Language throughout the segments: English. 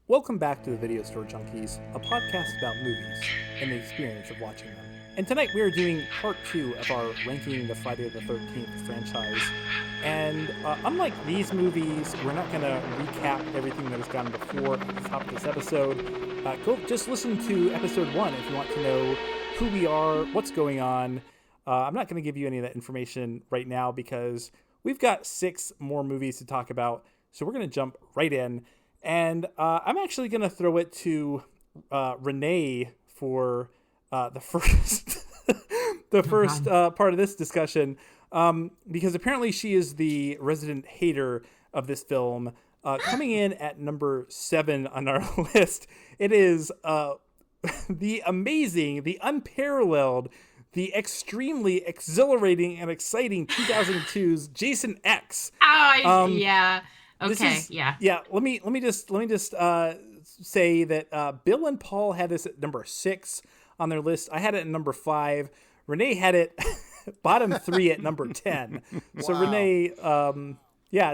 Welcome back to the Video Store Junkies, a podcast about movies and the experience of watching them. And tonight we are doing part 2 of our ranking the Friday the 13th franchise. And unlike these movies, we're not going to recap everything that has gone before at the top of this episode. Go just listen to episode 1 if you want to know who we are, what's going on. I'm not going to give you any of that information right now because we've got 6 more movies to talk about. So we're going to jump right in. And I'm actually going to throw it to Renee for the first part of this discussion, because apparently she is the resident hater of this film. Coming in at number 7 on our list, it is the amazing, the unparalleled, the extremely exhilarating and exciting 2002's Jason X. Yeah. Okay. Yeah. Let me just say that Bill and Paul had this at number 6 on their list. I had it at number 5. Renee had it bottom 3 at number 10. So Wow. Renee,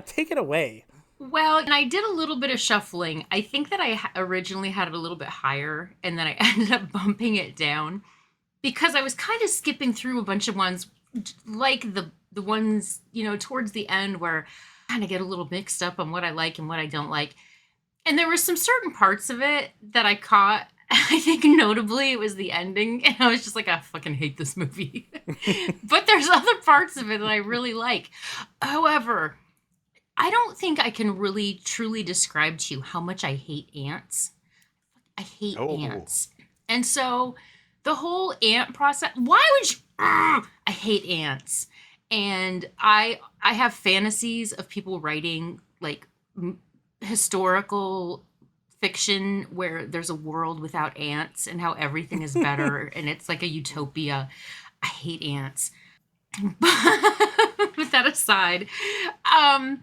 take it away. Well, and I did a little bit of shuffling. I think that I originally had it a little bit higher, and then I ended up bumping it down because I was kind of skipping through a bunch of ones, like the ones, towards the end where I kind of get a little mixed up on what I like and what I don't like. And there were some certain parts of it that I caught. I think notably it was the ending. And I was just like, I fucking hate this movie. But there's other parts of it that I really like. However, I don't think I can really truly describe to you how much I hate ants. I hate ants. And so the whole ant process, why would you, I hate ants. And I have fantasies of people writing like historical fiction where there's a world without ants and how everything is better and it's like a utopia. I hate ants. But with that aside, I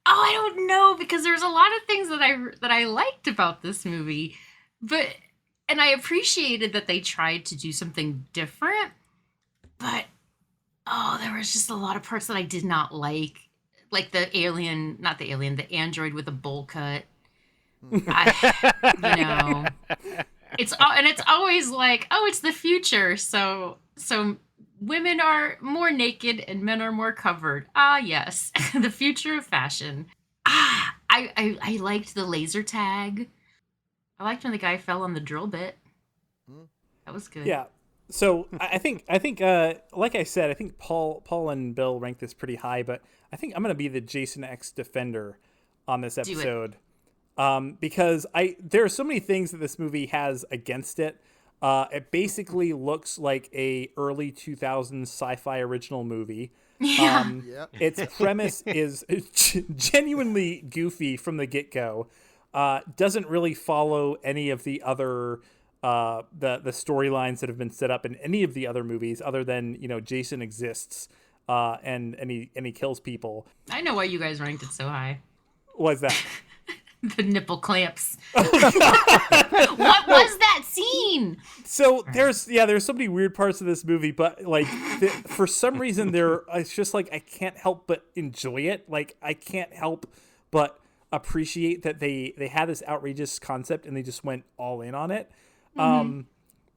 don't know, because there's a lot of things that I liked about this movie, and I appreciated that they tried to do something different, but there was just a lot of parts that I did not like the android with a bowl cut. It's always like, it's the future, so women are more naked and men are more covered. Yes, the future of fashion. I liked the laser tag. I liked when the guy fell on the drill bit. That was good. Yeah. So I think like I said, I think Paul and Bill ranked this pretty high, but I think I'm going to be the Jason X defender on this episode. Because there are so many things that this movie has against it. It basically looks like a early 2000s sci-fi original movie. Yeah. Its premise is genuinely goofy from the get-go. Doesn't really follow any of the other the storylines that have been set up in any of the other movies, other than Jason exists and he kills people. I know why you guys ranked it so high. What's that? The nipple clamps. What was that scene? So there's so many weird parts of this movie, but for some reason it's just like I can't help but enjoy it. Like I can't help but appreciate that they had this outrageous concept and they just went all in on it. Mm-hmm.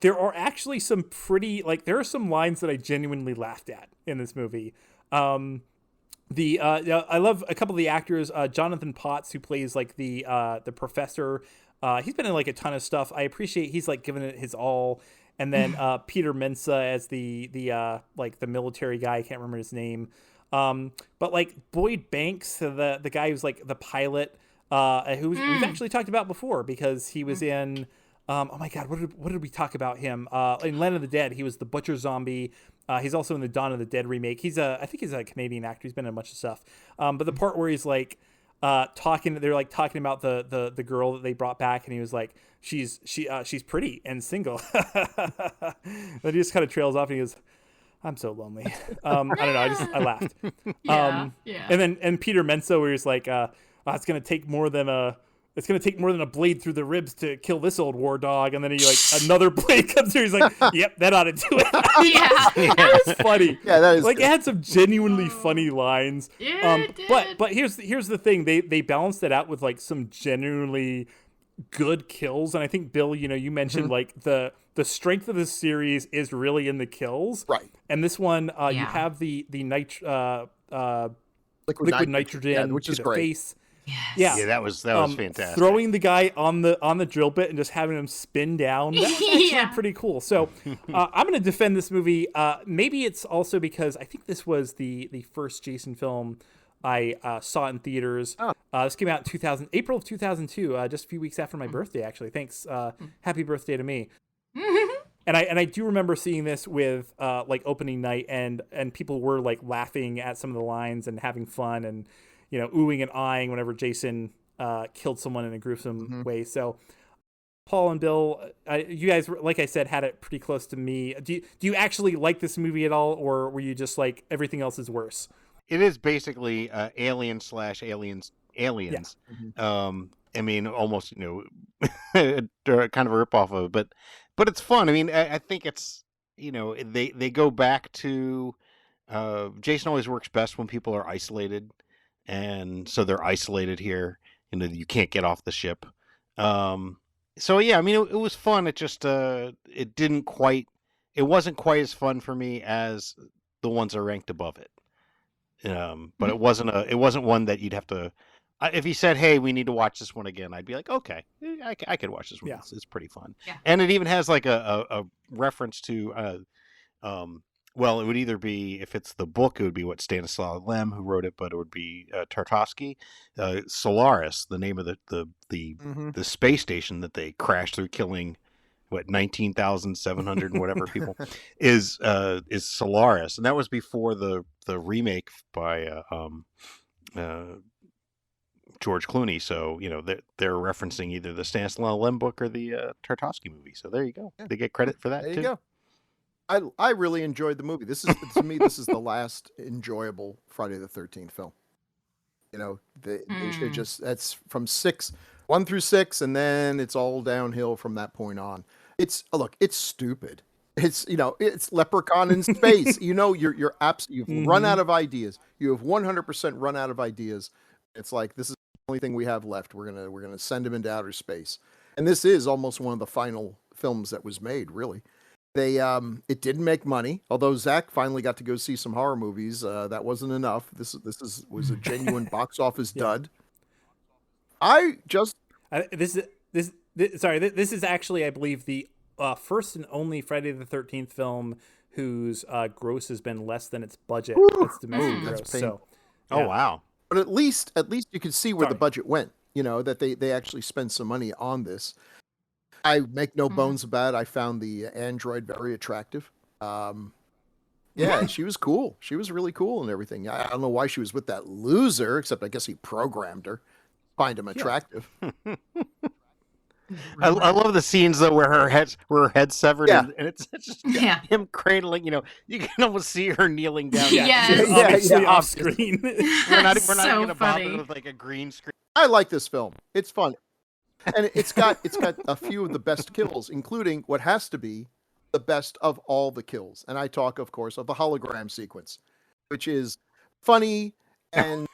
There are actually some pretty there are some lines that I genuinely laughed at in this movie. I love a couple of the actors. Jonathan Potts, who plays the professor. He's been in a ton of stuff. I appreciate he's giving it his all. And then Peter Mensa as the military guy. I can't remember his name. But Boyd Banks, the guy who's the pilot, who we've actually talked about before because he was in. Oh my God, what did we talk about him? In Land of the Dead, he was the butcher zombie. He's also in the Dawn of the Dead remake. I think he's a Canadian actor. He's been in a bunch of stuff. But the part where he's talking about the girl that they brought back, and he was like, she's pretty and single. Then he just kind of trails off and he goes, I'm so lonely. I don't know. I laughed. Yeah. And Peter Mensa, where he's like, it's gonna take more than a blade through the ribs to kill this old war dog. And then he another blade comes through. He's like, yep, that ought to do it. That was funny. Yeah, that is it had some genuinely funny lines. Yeah, it did. But here's the thing. They balanced it out with some genuinely good kills, and I think Bill, you mentioned like the strength of this series is really in the kills, Right. and this one you Yeah. have the Liquid liquid nitrogen which to is the great. face. Yes. Yeah. Yeah, that was fantastic. Throwing the guy on the drill bit and just having him spin down. That was actually Yeah. pretty cool. So I'm going to defend this movie. Maybe it's also because I think this was the first Jason film I saw in theaters. Oh. This came out in April of 2002, just a few weeks after my birthday, actually. Thanks. Happy birthday to me. And I do remember seeing this with like opening night, and people were like laughing at some of the lines and having fun and oohing and eyeing whenever Jason killed someone in a gruesome way. So Paul and Bill, you guys, like I said, had it pretty close to me. Do you actually like this movie at all, or were you just like everything else is worse? It is basically Alien/Aliens. I mean, almost kind of a ripoff of it, but it's fun. I mean, I think it's they go back to Jason always works best when people are isolated, and so they're isolated here. You can't get off the ship. So yeah, I mean, it was fun. It just it wasn't quite as fun for me as the ones that are ranked above it. But it wasn't one that you'd have to. If he said, "Hey, we need to watch this one again," I'd be like, "Okay, I could watch this one. Yeah. It's pretty fun." Yeah. And it even has like a reference to, well, it would either be, if it's the book, it would be what Stanislaw Lem who wrote it, but it would be Tarkovsky, Solaris, the name of the space station that they crashed through, killing 19,700 and whatever people is Solaris, and that was before the remake by George Clooney. So they're referencing either the Stanislaw Lem book or the Tarkovsky movie. So there you go. Yeah. They get credit for that There too. you go. I really enjoyed the movie. This is to me this is the last enjoyable Friday the 13th film. They should just, that's from 1 through 6, and then it's all downhill from that point on. It's stupid. It's it's Leprechaun in space. You've run out of ideas. You have 100% run out of ideas. It's like, this is the only thing we have left. We're gonna send him into outer space, and this is almost one of the final films that was made. Really, it didn't make money. Although Zach finally got to go see some horror movies, that wasn't enough. This was a genuine box office dud. This is actually, I believe, the first and only Friday the 13th film whose gross has been less than its budget. That's domestic gross. That's pain. So, Oh wow. But at least you can see where the budget went. That they actually spent some money on this. I make no bones about it. I found the android very attractive. Yeah, she was cool. She was really cool and everything. I don't know why she was with that loser, except I guess he programmed her. Find him attractive. I love the scenes though where her head's severed, Yeah. and it's just Yeah. him cradling. You can almost see her kneeling down. Yes. she's Yeah, obviously yeah, off obviously. screen. We're not So even gonna bother funny. with like a green screen. I like this film. It's fun. And it's got a few of the best kills, including what has to be the best of all the kills. And I talk, of course, of the hologram sequence, which is funny and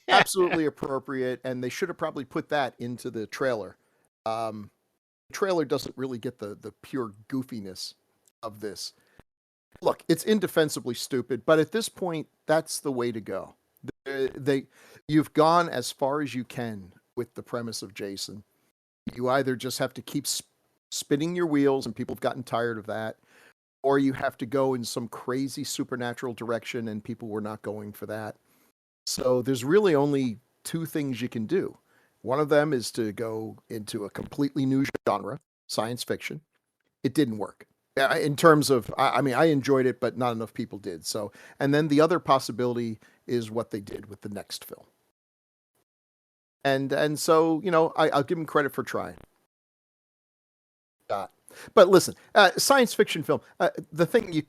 absolutely appropriate. And they should have probably put that into the trailer. The trailer doesn't really get the pure goofiness of this. Look, it's indefensibly stupid, but at this point, that's the way to go. You've gone as far as you can with the premise of Jason. You either just have to keep spinning your wheels, and people have gotten tired of that, or you have to go in some crazy supernatural direction, and people were not going for that. So there's really only two things you can do. One of them is to go into a completely new genre, science fiction. It didn't work. In terms of, I mean, I enjoyed it, but not enough people did. So, and then the other possibility is what they did with the next film. And so, I'll give them credit for trying. But listen, science fiction film. The thing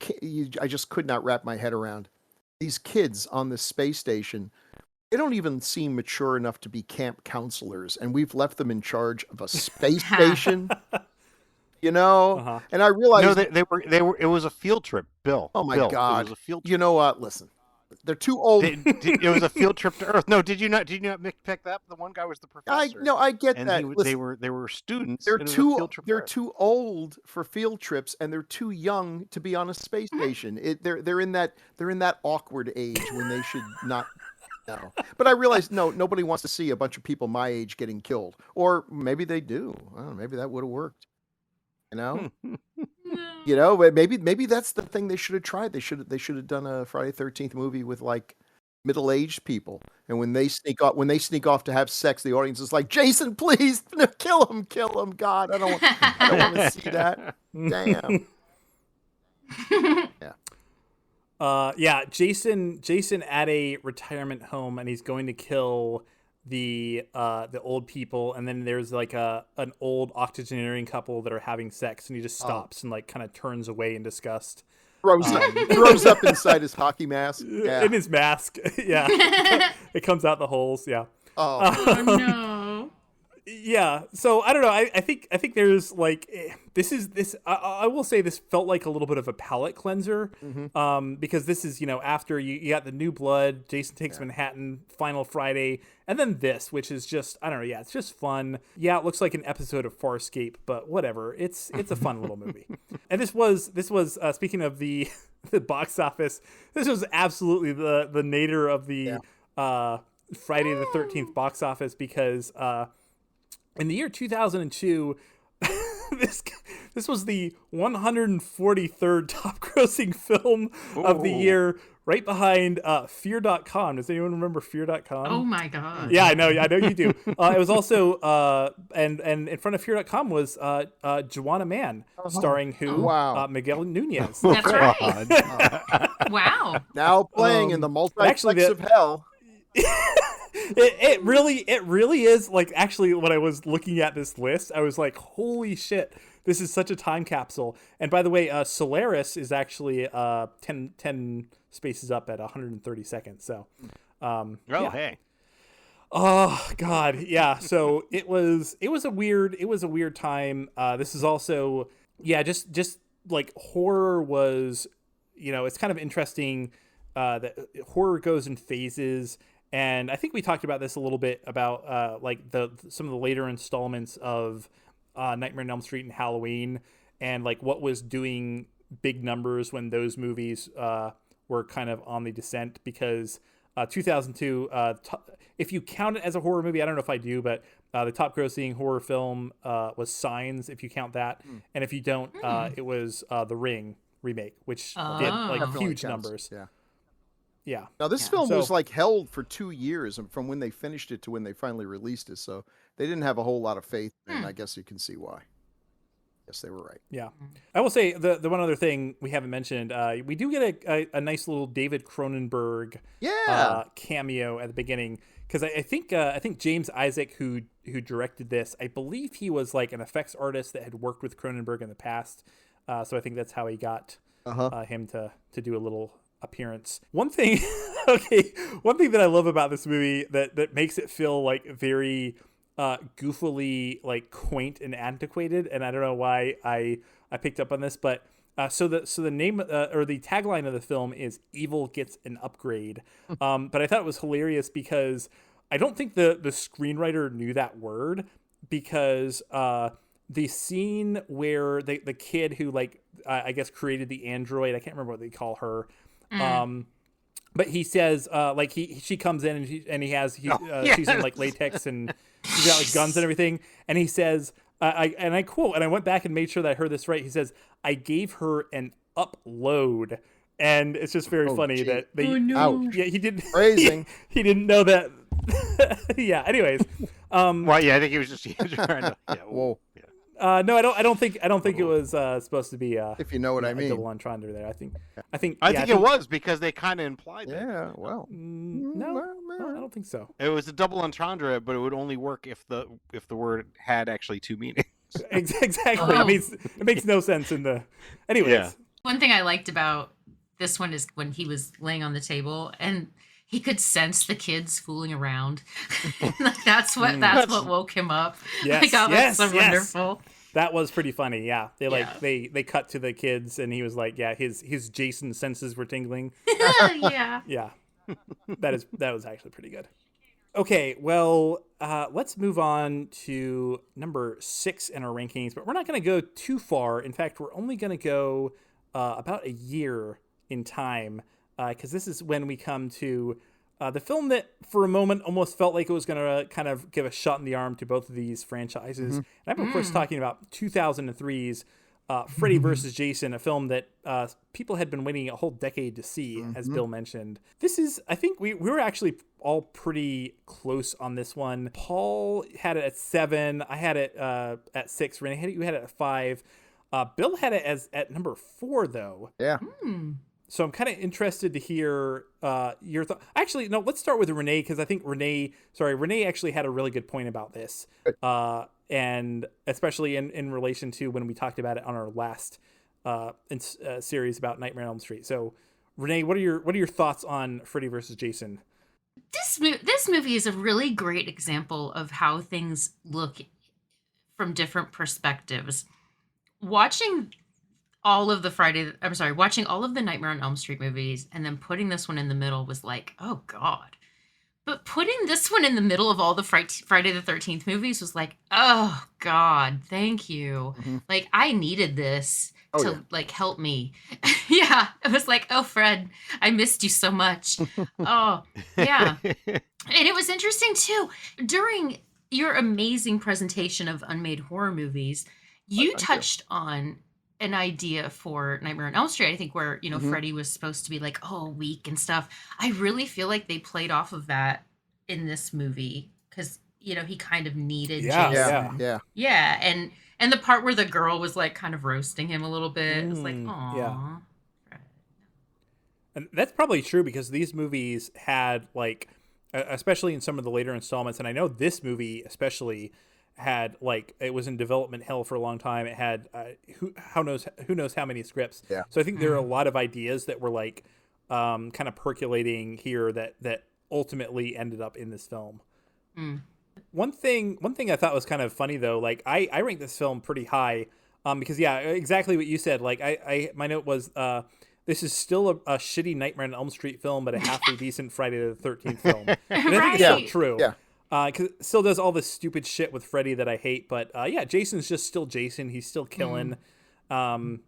I just could not wrap my head around. These kids on this space station, they don't even seem mature enough to be camp counselors, and we've left them in charge of a space station. And I realized No, they were. It was a field trip, Bill. Oh my Bill, God! It was a field trip. You know what? Listen, They're too old. It was a field trip to Earth. No, did you not pick that? The one guy was the professor. I get and that. Listen, they were students. They're and it was a field trip to they're Earth. too old for field trips, and they're too young to be on a space station. They're in that awkward age when they should not. No, but I realize nobody wants to see a bunch of people my age getting killed, or maybe they do. I don't know, maybe that would have worked. But maybe that's the thing they should have tried. They should have done a Friday 13th movie with like middle-aged people, and when they sneak off to have sex, the audience is like, Jason, please, no, kill him, God, I don't want to see that. Damn. Jason at a retirement home, and he's going to kill the old people, and then there's like an old octogenarian couple that are having sex, and he just stops and like kind of turns away in disgust. Throws up inside his hockey mask. Yeah. In his mask. Yeah. It comes out the holes. Yeah. Oh no. Yeah. So I don't know. I think there's like this. I will say this felt like a little bit of a palate cleanser, because this is after you got the New Blood, Jason Takes Manhattan, Final Friday, and then this, which is just I don't know. Yeah, it's just fun. Yeah, it looks like an episode of Farscape, but whatever. It's a fun little movie. And this was speaking of the box office. This was absolutely the nadir of the Friday the 13th box office, because in the year 2002, this was the 143rd top grossing film of the year, right behind Fear.com. Does anyone remember Fear.com? Oh my god. Yeah, I know you do. It was also and in front of Fear.com was Joanna Man, starring who? Wow. Miguel Nunez. That's right. Wow. Now playing in the multiplex of hell. It really is, like, actually when I was looking at this list, I was like, holy shit, this is such a time capsule. And by the way, Solaris is actually 10 spaces up at 130 seconds. So Hey. Oh God, yeah. So it was a weird time. This is also just like horror was, it's kind of interesting that horror goes in phases. And I think we talked about this a little bit about like some of the later installments of Nightmare on Elm Street and Halloween, and like what was doing big numbers when those movies were kind of on the descent, because 2002, if you count it as a horror movie, I don't know if I do, but the top grossing horror film was Signs, if you count that. And if you don't, it was The Ring remake, which did like Definitely huge counts. numbers. Yeah. Yeah. Now this film was like held for 2 years from when they finished it to when they finally released it. So they didn't have a whole lot of faith, and I guess you can see why. Yes, they were right. Yeah. I will say the one other thing we haven't mentioned, we do get a nice little David Cronenberg cameo at the beginning, because I think James Isaac, who directed this, I believe he was like an effects artist that had worked with Cronenberg in the past. So I think that's how he got him to do a little appearance. One thing that I love about this movie that makes it feel like very goofily like quaint and antiquated, and I don't know why I picked up on this, but so the name or the tagline of the film is "Evil Gets an Upgrade," but I thought it was hilarious because I don't think the screenwriter knew that word, because the scene where the kid who like I guess created the android, I can't remember what they call her. But he says, like she comes in and she's in like latex and she's got like guns and everything. And he says, I quote, and I went back and made sure that I heard this right. He says, "I gave her an upload," and it's just very funny that they. Ouch. Yeah, he didn't. Phrasing. He didn't know that. Yeah. Anyways. Well, yeah, I think he was just trying to. Yeah. Whoa. Yeah. No, I don't think it was supposed to be. If you know what I a mean. double entendre there. I think it was, because they kind of implied that. Yeah. Well. No, I don't think so. It was a double entendre, but it would only work if the word had actually two meanings. Exactly. It makes no sense in the. Anyways. Yeah. One thing I liked about this one is when he was laying on the table and he could sense the kids fooling around. Like, that's what woke him up. Yes, that's so wonderful. That was pretty funny. Yeah, they cut to the kids and he was like, yeah, his Jason senses were tingling. Yeah. Yeah. That was actually pretty good. Okay, well, let's move on to number 6 in our rankings, but we're not going to go too far. In fact, we're only going to go about a year in time, because this is when we come to the film that, for a moment, almost felt like it was going to kind of give a shot in the arm to both of these franchises. And I'm, of course, talking about 2003's Freddy vs. Jason, a film that people had been waiting a whole decade to see, as Bill mentioned. This is, I think we were actually all pretty close on this one. Paul had it at 7. I had it at 6. Renee, you had it at 5. Bill had it at number 4, though. Yeah. So I'm kind of interested to hear your thought. Actually, no, let's start with Renee, because I think Renee actually had a really good point about this. And especially in relation to when we talked about it on our last series about Nightmare on Elm Street. So, Renee, what are your thoughts on Freddy vs. Jason? This movie is a really great example of how things look from different perspectives. Watching all of the Nightmare on Elm Street movies and then putting this one in the middle was like, oh God. But putting this one in the middle of all the Friday the 13th movies was like, oh God, thank you. Like, I needed this to like help me. Yeah. It was like, oh, Fred, I missed you so much. Oh, yeah. And it was interesting too. During your amazing presentation of unmade horror movies, you touched on an idea for Nightmare on Elm Street, I think, where, Freddy was supposed to be like, oh, weak and stuff. I really feel like they played off of that in this movie because, he kind of needed Jason. Yeah. And the part where the girl was like kind of roasting him a little bit. It was like, aw. Yeah. And that's probably true because these movies had like, especially in some of the later installments, and I know this movie especially had like, it was in development hell for a long time. It had who knows how many scripts. Yeah. So I think there are a lot of ideas that were like kind of percolating here that ultimately ended up in this film. One thing I thought was kind of funny though, like I ranked this film pretty high because exactly what you said. Like my note was this is still a shitty Nightmare on Elm Street film, but a halfway decent Friday the 13th film. And I think it's still true. Yeah. Because it still does all this stupid shit with Freddy that I hate. But Jason's just still Jason. He's still killing.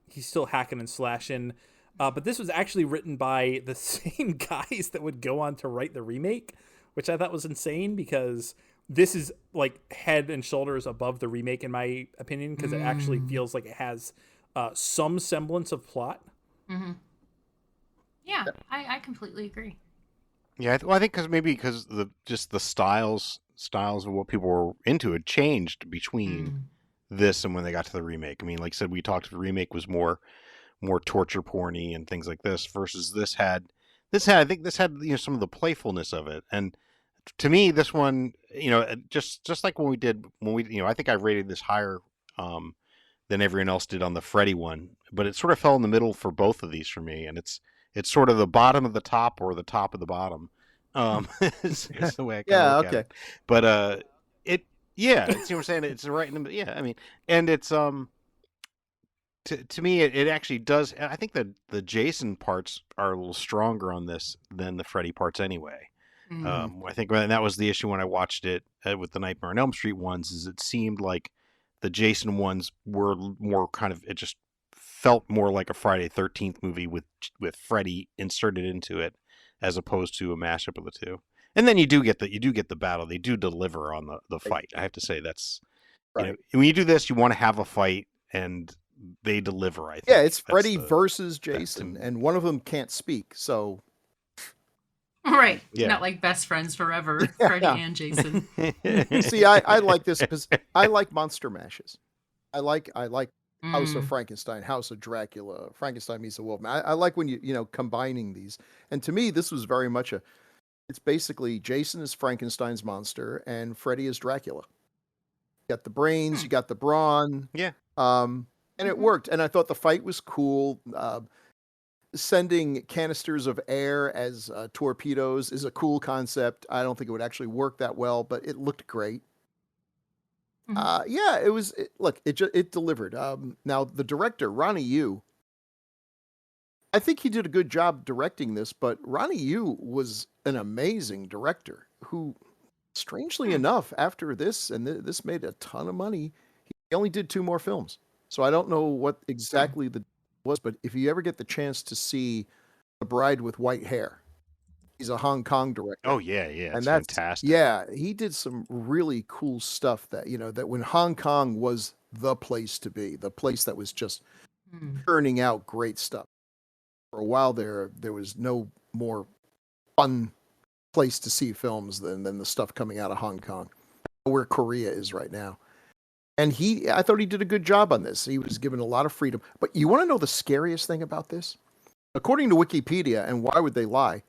He's still hacking and slashing. But this was actually written by the same guys that would go on to write the remake, which I thought was insane because this is like head and shoulders above the remake in my opinion because it actually feels like it has some semblance of plot. Yeah, I completely agree. Yeah, I think because the styles of what people were into had changed between this and when they got to the remake. I mean, like I said, we talked. The remake was more torture porny and things like this versus this had I think this had some of the playfulness of it. And to me, this one, just like when we I think I rated this higher than everyone else did on the Freddy one, but it sort of fell in the middle for both of these for me, and it's sort of the bottom of the top or the top of the bottom. Is the way I kind of look at it. But see what I'm saying? It's right in the I mean, and it's to me it actually does. I think that the Jason parts are a little stronger on this than the Freddy parts anyway. I think that was the issue when I watched it with the Nightmare on Elm Street ones. Is it seemed like the Jason ones were more kind of, it just felt more like a Friday 13th movie with Freddy inserted into it as opposed to a mashup of the two. And then you do get the battle. They do deliver on the fight. I have to say that's right. When you do this, you want to have a fight and they deliver, I think. Yeah, it's Freddy versus Jason and one of them can't speak. So right. Yeah. Not like best friends forever, Freddy and Jason. See, I like this because I like monster mashes. I like House of Frankenstein, House of Dracula, Frankenstein meets a Wolfman. I like when you combining these. And to me, this was very much it's basically Jason is Frankenstein's monster and Freddy is Dracula. You got the brains, you got the brawn. Yeah. And it worked. And I thought the fight was cool. Sending canisters of air as torpedoes is a cool concept. I don't think it would actually work that well, but it looked great. It was. It delivered. Now the director Ronnie Yu, I think he did a good job directing this, but Ronnie Yu was an amazing director who, strangely enough, after this, and this made a ton of money, he only did 2 more films. So I don't know what exactly the was, but if you ever get the chance to see The Bride with White Hair, he's a Hong Kong director. Oh yeah, yeah, And it's that's fantastic. yeah, he did some really cool stuff that, that when Hong Kong was the place to be, the place that was just Mm. turning out great stuff. For a while there was no more fun place to see films than the stuff coming out of Hong Kong, where Korea is right now. And I thought he did a good job on this. He was given a lot of freedom. But you want to know the scariest thing about this? According to Wikipedia, and why would they lie?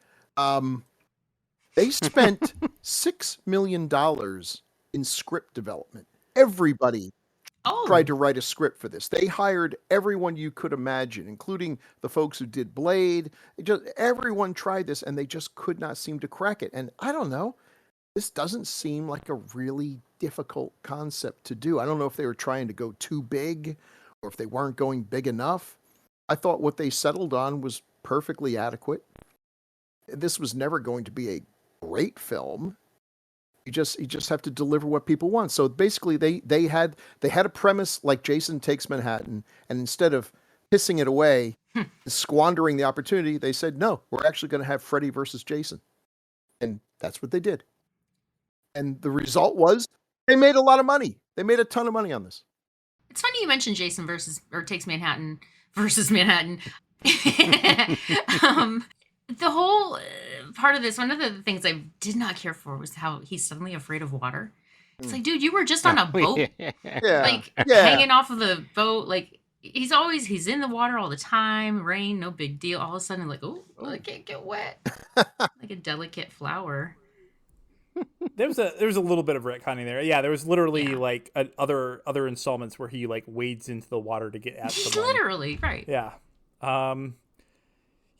They spent $6 million in script development. Everybody tried to write a script for this. They hired everyone you could imagine, including the folks who did Blade. Everyone tried this, and they just could not seem to crack it. And I don't know. This doesn't seem like a really difficult concept to do. I don't know if they were trying to go too big or if they weren't going big enough. I thought what they settled on was perfectly adequate. This was never going to be a great film. You just have to deliver what people want. So basically, they had a premise like Jason Takes Manhattan, and instead of pissing it away, squandering the opportunity, they said, no, we're actually going to have Freddy versus Jason, and that's what they did. And the result was they made a lot of money. They made a ton of money on this. It's funny you mentioned Jason Takes Manhattan versus Manhattan. The whole part of this, one of the things I did not care for was how he's suddenly afraid of water. It's like, dude, you were just on a boat, hanging off of the boat. Like, he's in the water all the time, rain, no big deal. All of a sudden, like, oh, I can't get wet. Like a delicate flower. There was a little bit of retconning there. Yeah, there was literally like other installments where he like wades into the water to get at someone. Literally, right. Yeah.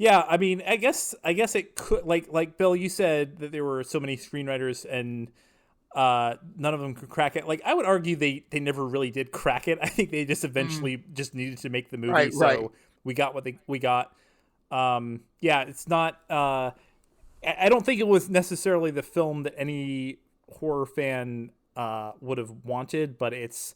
Yeah, I mean, I guess it could, like Bill, you said that there were so many screenwriters and none of them could crack it. Like, I would argue they never really did crack it. I think they just eventually just needed to make the movie, right. We got what we got. Yeah, it's not. I don't think it was necessarily the film that any horror fan would have wanted, but it's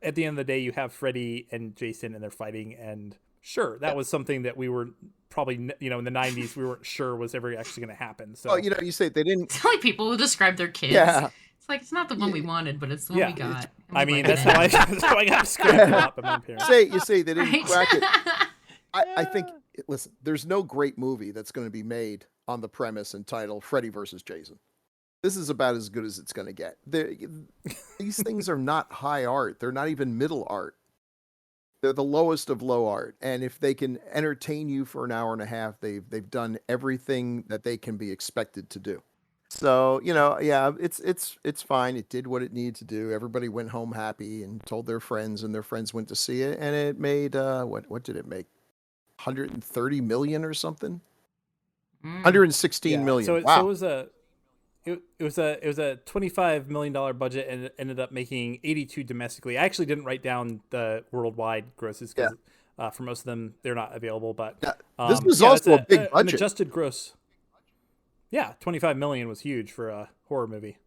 at the end of the day, you have Freddy and Jason and they're fighting, and sure, that was something that we were probably, in the 90s, we weren't sure was ever actually going to happen. So, you say they didn't. It's like people who describe their kids. Yeah. It's like, it's not the one we wanted, but it's the one we got. I mean, that's how I got to scramble up. You say they didn't crack it. I think, listen, there's no great movie that's going to be made on the premise and title Freddy versus Jason. This is about as good as it's going to get. These things are not high art. They're not even middle art. They're the lowest of low art. And if they can entertain you for an hour and a half, they've done everything that they can be expected to do. So, yeah, it's fine. It did what it needed to do. Everybody went home happy and told their friends, and their friends went to see it. And it made, what did it make? 130 million or something? 116 million. So, wow. It was a $25 million budget, and it ended up making 82 domestically. I actually didn't write down the worldwide grosses because for most of them they're not available. But this was also a big budget. An adjusted gross. Yeah, 25 million was huge for a horror movie.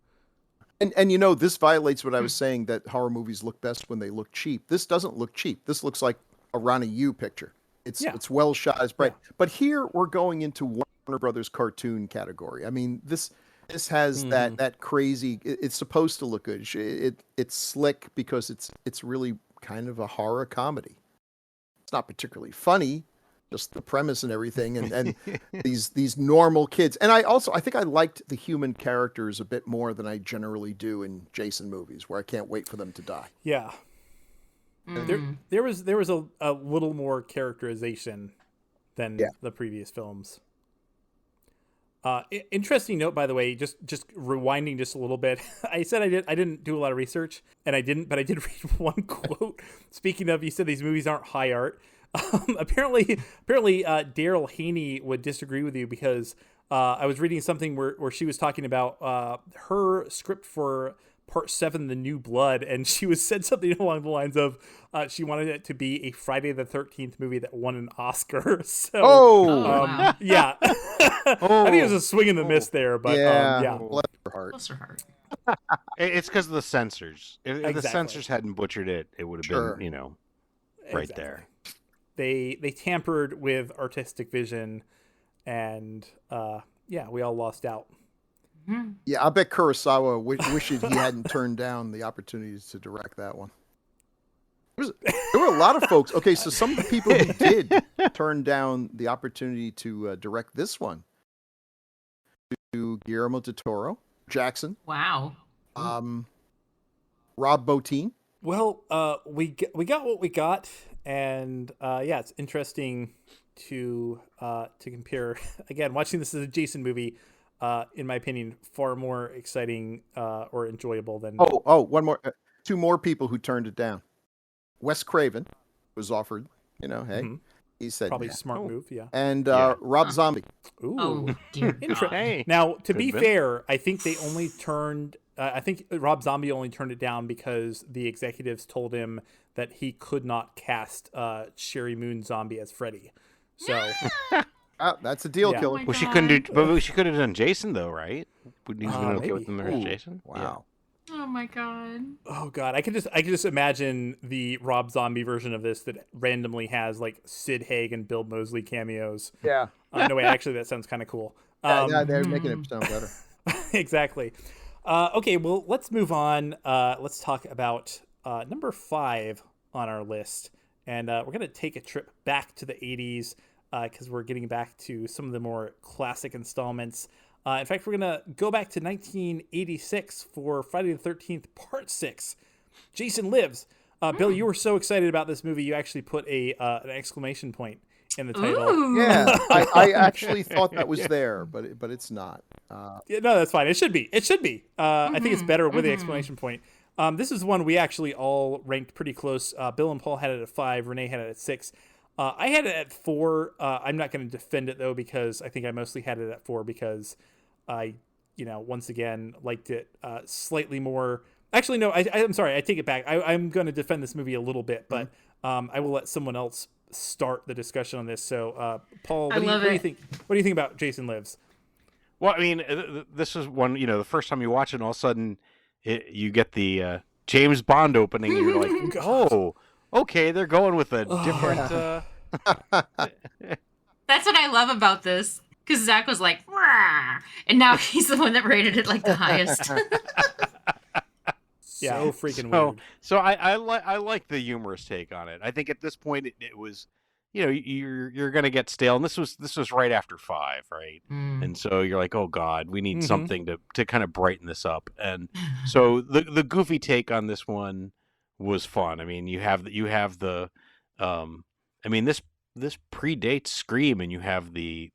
And this violates what I was saying, that horror movies look best when they look cheap. This doesn't look cheap. This looks like a Ronnie Yu picture. It's well shot, it's bright. Yeah. But here we're going into Warner Brothers cartoon category. I mean, this has that crazy. It's supposed to look good. It's slick because it's really kind of a horror comedy. It's not particularly funny, just the premise and everything, and these normal kids. And I think I liked the human characters a bit more than I generally do in Jason movies, where I can't wait for them to die. Yeah. There was a little more characterization than the previous films. Interesting note, by the way, just rewinding just a little bit. I said I didn't do a lot of research, and I did read one quote. Speaking of, you said these movies aren't high art. Apparently, Daryl Haney would disagree with you, because I was reading something where she was talking about her script for Part 7, The New Blood, and she said something along the lines of she wanted it to be a Friday the 13th movie that won an Oscar. So, Oh, wow. yeah. I think it was a swing and a miss there, but yeah. yeah. Bless her heart. Bless her heart. It's because of the censors. If the Exactly. censors hadn't butchered it, it would have Sure. been, right Exactly. there. They tampered with artistic vision, and we all lost out. Mhm. Yeah, I bet Kurosawa wishes he hadn't turned down the opportunities to direct that one. There were a lot of folks. Okay, so some of the people who did turn down the opportunity to direct this one, to Guillermo del Toro, Jackson, Wow. Rob Bottin. Well, we got what we got, and it's interesting to compare. Again, watching this as a Jason movie, in my opinion, far more exciting or enjoyable than. One more, two more people who turned it down. Wes Craven was offered. Hey, Mhm. he said Probably nah. a smart move, yeah. And Yeah. Rob Zombie. Ooh. Oh dear Inter- God. Hey. Now, to Could've be been. fair, I think they only turned. I think Rob Zombie only turned it down because the executives told him that he could not cast Sherry Moon Zombie as Freddy. So That's a deal Yeah. killer. my Well, she God. couldn't do, but she could have done Jason though, right? Would you have been okay maybe. with them as Ooh, Jason? Wow. Oh my God. oh god, I could just imagine the Rob Zombie version of this that randomly has like Sid Haig and Bill Moseley cameos. Yeah. No wait, actually that sounds kind of cool. They're making it sound better. Exactly. Okay, well, let's move on. Let's talk about number 5 on our list. And we're going to take a trip back to the 80s because we're getting back to some of the more classic installments. In fact, we're going to go back to 1986 for Friday the 13th, Part 6. Jason Lives. Bill, you were so excited about this movie, you actually put an exclamation point in the title. Ooh. Yeah, I actually thought that was there, but it's not. Yeah, no, that's fine. It should be. It should be. I think it's better with the mhm. exclamation point. This is one we actually all ranked pretty close. Bill and Paul had it at 5. Renee had it at 6. I had it at 4. I'm not going to defend it though because I think I mostly had it at 4 because I, once again liked it slightly more. Actually, no. I'm sorry. I take it back. I'm going to defend this movie a little bit, but I will let someone else start the discussion on this. So, Paul, what do you think? What do you think about Jason Lives? Well, I mean, this is one. The first time you watch it, and all of a sudden, you get the James Bond opening, and you're like, oh, okay, they're going with a different. That's what I love about this. Because Zach was like, "Wah," and now he's the one that rated it like the highest. Yeah, so freaking So, weird. so I like the humorous take on it. I think at this point it was, you're gonna get stale, and this was right after 5, right? Mm. And so you're like, oh God, we need Mhm. something to kind of brighten this up. And so the goofy take on this one was fun. I mean, you have the, I mean this predates Scream, and you have the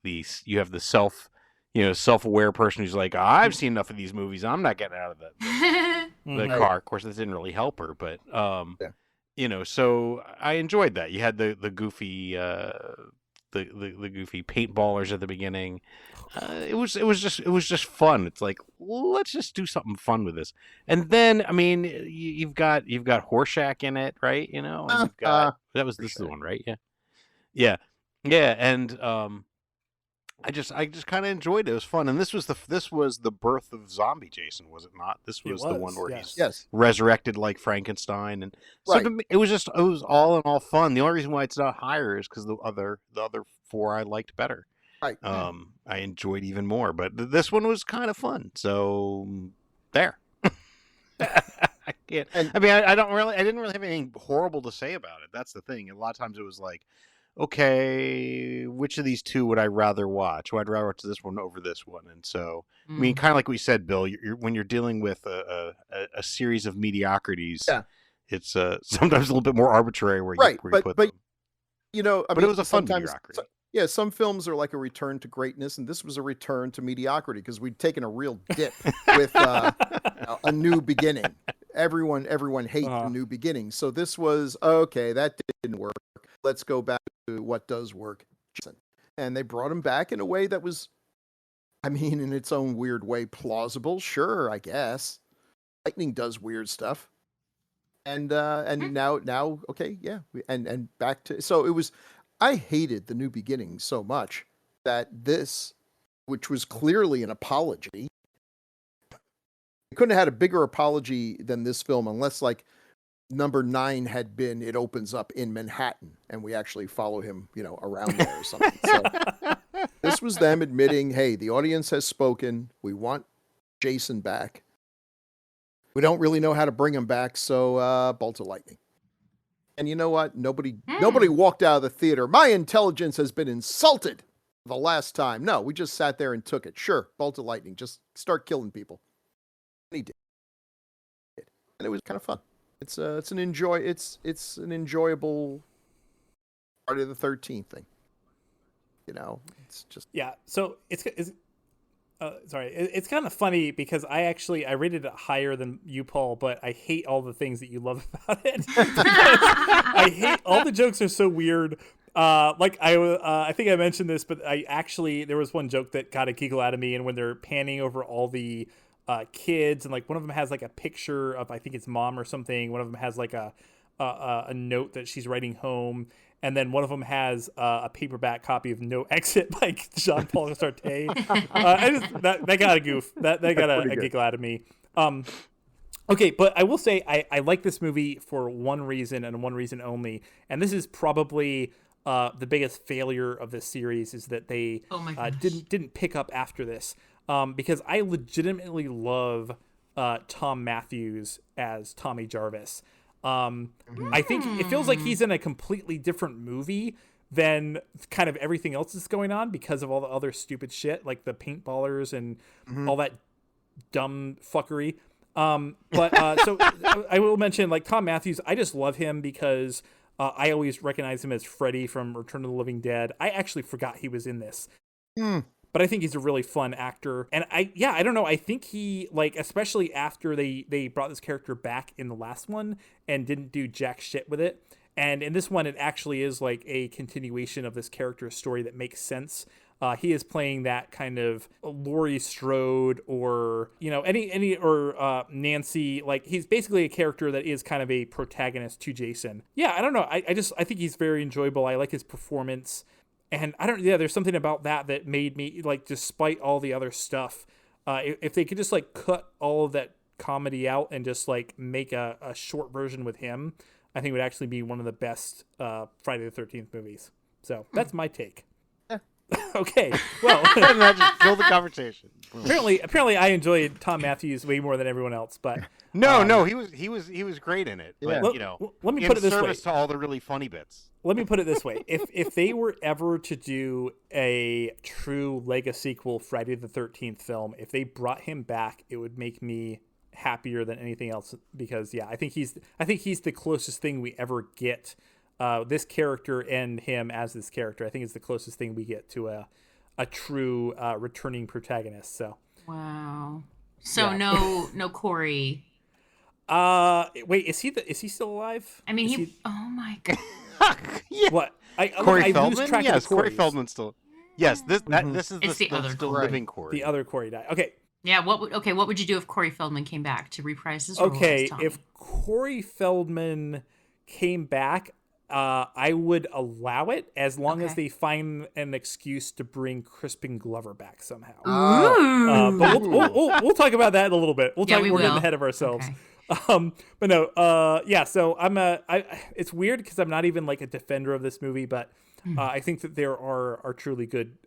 self-aware person who's like, I've seen enough of these movies. I'm not getting out of the Mhm. car. Of course, this didn't really help her, but so I enjoyed that. You had the goofy the goofy paintballers at the beginning. It was just fun. It's like, let's just do something fun with this. And then, I mean, you've got Horshack in it, right? And you've got this is the one, right? Yeah. And I just kind of enjoyed it. It was fun, and this was the birth of zombie Jason, was it not? This was the one where he's Yes. resurrected like Frankenstein, and so Right. to me, it was all in all fun. The only reason why it's not higher is because the other 4 I liked better. Right. I enjoyed even more, but this one was kind of fun. So there. I can't. I mean, I didn't really have anything horrible to say about it. That's the thing. A lot of times it was like, okay, which of these two would I rather watch? Well, I'd rather watch this one over this one. And so, I mean, kind of like we said, Bill, when you're dealing with a series of mediocrities, it's sometimes a little bit more arbitrary where you put them. But But it was a fun mediocrity. Yeah, some films are like a return to greatness, and this was a return to mediocrity because we'd taken a real dip with a new beginning. Everyone hates a new beginning, so this was okay. That didn't work. Let's go back to what does work, and they brought him back in a way that was, I mean, in its own weird way, plausible. Sure, I guess. Lightning does weird stuff. And now okay, yeah. And back to, so it was, I hated The New Beginning so much that this, which was clearly an apology, you couldn't have had a bigger apology than this film unless like number 9 had been it opens up in Manhattan and we actually follow him, around there or something. So this was them admitting, hey, the audience has spoken. We want Jason back. We don't really know how to bring him back, so bolt of lightning. And you know what? Nobody walked out of the theater. My intelligence has been insulted the last time. No, we just sat there and took it. Sure, bolt of lightning. Just start killing people. And he did. And it was kind of fun. It's an enjoyable Friday the 13th thing. It's just, yeah. So it's sorry, it's kind of funny because I rated it higher than you, Paul, but I hate all the things that you love about it. I hate all the jokes are so weird. I think I mentioned this, but there was one joke that got a giggle out of me, and when they're panning over all the kids, and like one of them has like a picture of, I think it's mom or something. One of them has like a note that she's writing home. And then one of them has a paperback copy of No Exit by Jean-Paul Sartre. That got a goof. That got a giggle out of me. Okay, but I will say I like this movie for one reason and one reason only. And this is probably the biggest failure of this series, is that they didn't pick up after this. Because I legitimately love Tom Matthews as Tommy Jarvis. I think it feels like he's in a completely different movie than kind of everything else that's going on because of all the other stupid shit, like the paintballers and all that dumb fuckery. So I will mention, like, Tom Matthews, I just love him because I always recognize him as Freddy from Return of the Living Dead. I actually forgot he was in this. But I think he's a really fun actor. And I don't know. I think he, like, especially after they brought this character back in the last one and didn't do jack shit with it. And in this one, it actually is like a continuation of this character's story that makes sense. He is playing that kind of Laurie Strode or, Nancy. Like, he's basically a character that is kind of a protagonist to Jason. Yeah, I don't know. I think he's very enjoyable. I like his performance. And there's something about that made me, like, despite all the other stuff, if they could just, like, cut all of that comedy out and just, like, make a short version with him, I think it would actually be one of the best Friday the 13th movies. So that's my take. Okay, well, just kill the conversation. apparently I enjoyed Tom Matthews way more than everyone else, but no, he was great in it. But, let me put it this way: service to all the really funny bits. Let me put it this way: if they were ever to do a true Lego sequel Friday the 13th film, if they brought him back, it would make me happier than anything else, because I think he's the closest thing we ever get. This character and him as this character, I think, is the closest thing we get to a true returning protagonist. So wow. So no Corey. Wait, is he still alive? I mean, oh my god. Yeah. What? Corey I Feldman? lose track Yes, of Corey Feldman still. Yes, this is the other still Corey. living Corey. The other Corey died. Okay. Yeah. What would you do if Corey Feldman came back to reprise his role? Okay, as Tommy? if Corey Feldman came back, I would allow it as long as they find an excuse to bring Crispin Glover back somehow. But we'll talk about that in a little bit. We're getting ahead of ourselves. Okay. But no, so it's weird because I'm not even like a defender of this movie, but I think that there are truly good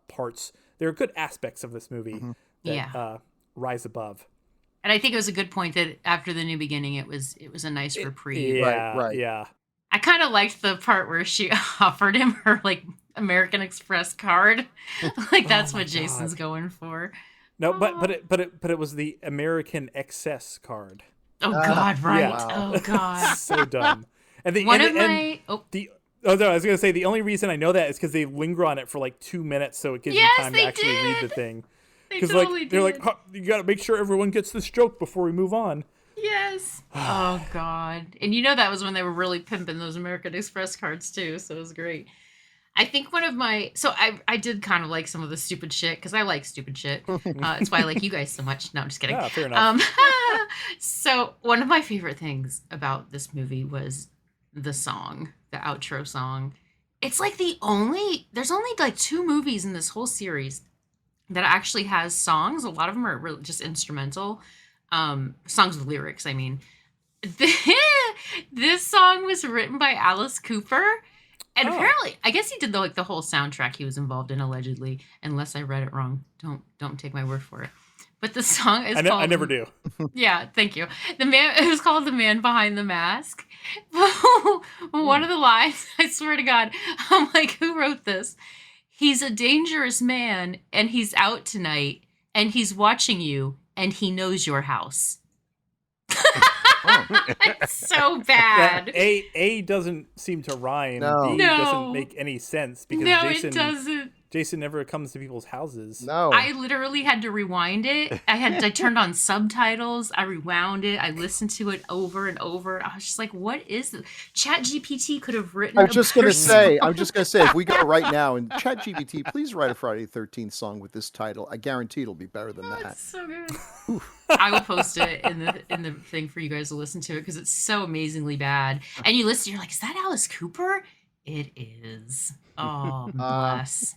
parts. There are good aspects of this movie that rise above. And I think it was a good point that after The New Beginning, it was a nice reprieve. Yeah. I kind of liked the part where she offered him her, like, American Express card. Like, that's what Jason's going for. No, but it was the American Excess card. Oh God, right? Wow. Oh God, so dumb. And I was gonna say the only reason I know that is because they linger on it for like 2 minutes, so it gives you time to actually read the thing. Because they're like, you gotta make sure everyone gets this joke before we move on. Yes. Oh God. And that was when they were really pimping those American Express cards too, so it was great. I think one of my I did kind of like some of the stupid shit because I like stupid shit. It's why I like you guys so much. No, I'm just kidding. Yeah, fair enough. So one of my favorite things about this movie was the song, the outro song. It's like there's only like 2 movies in this whole series that actually has songs. A lot of them are really just instrumental, songs with lyrics. I mean, this song was written by Alice Cooper. And Oh. apparently, I guess he did the whole soundtrack he was involved in allegedly, unless I read it wrong. Don't take my word for it. But the song is called I never do. Yeah, thank you. It was called The Man Behind the Mask. One of the lines, I swear to God, I'm like, who wrote this? He's a dangerous man and he's out tonight and he's watching you and he knows your house. It's so bad. That A doesn't seem to rhyme. No. B No. doesn't make any sense because No, it doesn't. Jason never comes to people's houses. No. I literally had to rewind it. I turned on subtitles. I rewound it. I listened to it over and over. I was just like, "What is this?" ChatGPT could have written. I'm just gonna better say, song. if we go right now and ChatGPT, please write a Friday the 13th song with this title. I guarantee it'll be better than that. It's so good. I will post it in the thing for you guys to listen to it because it's so amazingly bad. And you listen, you're like, "Is that Alice Cooper?" It is. Oh, bless.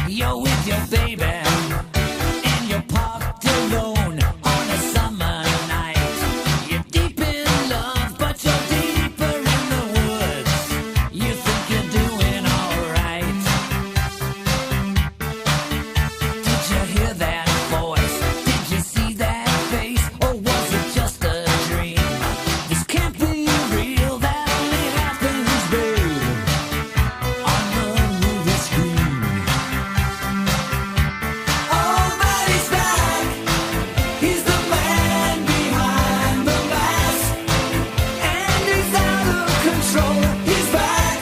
You're with your baby, and you're parked alone on a summer night. You're deep in love, but you're deeper in the woods. You think you're doing alright. Did you hear that voice? Did you see that face? Or was it just a dream? This can't be real, that only happens, babe, on the movie screen. Oh, but he's back. He's the man behind the mask, and he's out of control. He's back.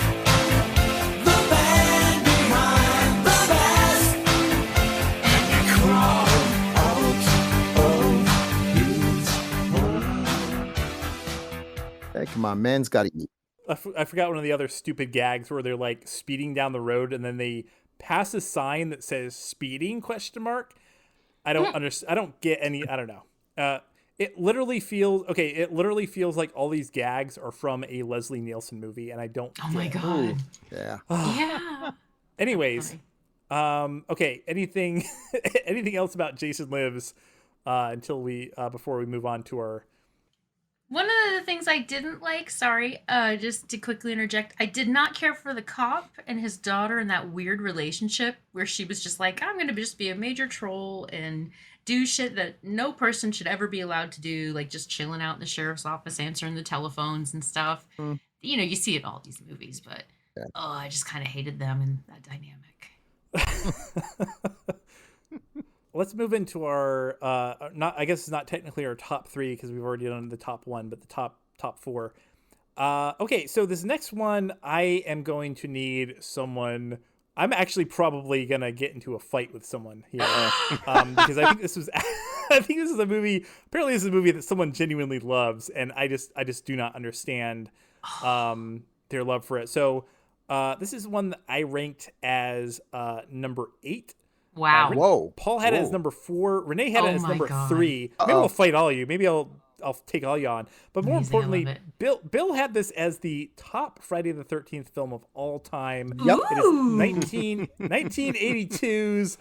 The man behind the mask, and he crawled out of his hole. Hey, come on, man's got to eat. I forgot one of the other stupid gags where they're like speeding down the road and then they pass a sign that says speeding ? I don't understand. I don't get any. I don't know. It literally feels okay. It literally feels like all these gags are from a Leslie Nielsen movie, and I don't. Oh my get it. god. Yeah. Yeah. Anyways, Sorry. okay. Anything else about Jason Lives until we before we move on to our. One of the things I didn't like, sorry, just to quickly interject, I did not care for the cop and his daughter in that weird relationship where she was just like, I'm going to just be a major troll and do shit that no person should ever be allowed to do, like just chilling out in the sheriff's office, answering the telephones and stuff. Mm. You know, you see it in all these movies, but Yeah. I just kind of hated them and that dynamic. Let's move into our not. I guess it's not technically our top 3 because we've already done the top 1, but the top 4. Okay, so this next one, I am going to need someone. I'm actually probably gonna get into a fight with someone here because I think this was. I think this is a movie. Apparently, this is a movie that someone genuinely loves, and I just do not understand their love for it. So this is one that I ranked as number 8. Wow. Whoa. Paul had it as Whoa. number 4. Renee had Oh it as my number God. 3. Maybe Uh-oh. we'll fight all of you. Maybe I'll take all you on. But more Amazing, I importantly, love it. Bill had this as the top Friday the 13th film of all time. Yep. It is Ooh. 1982's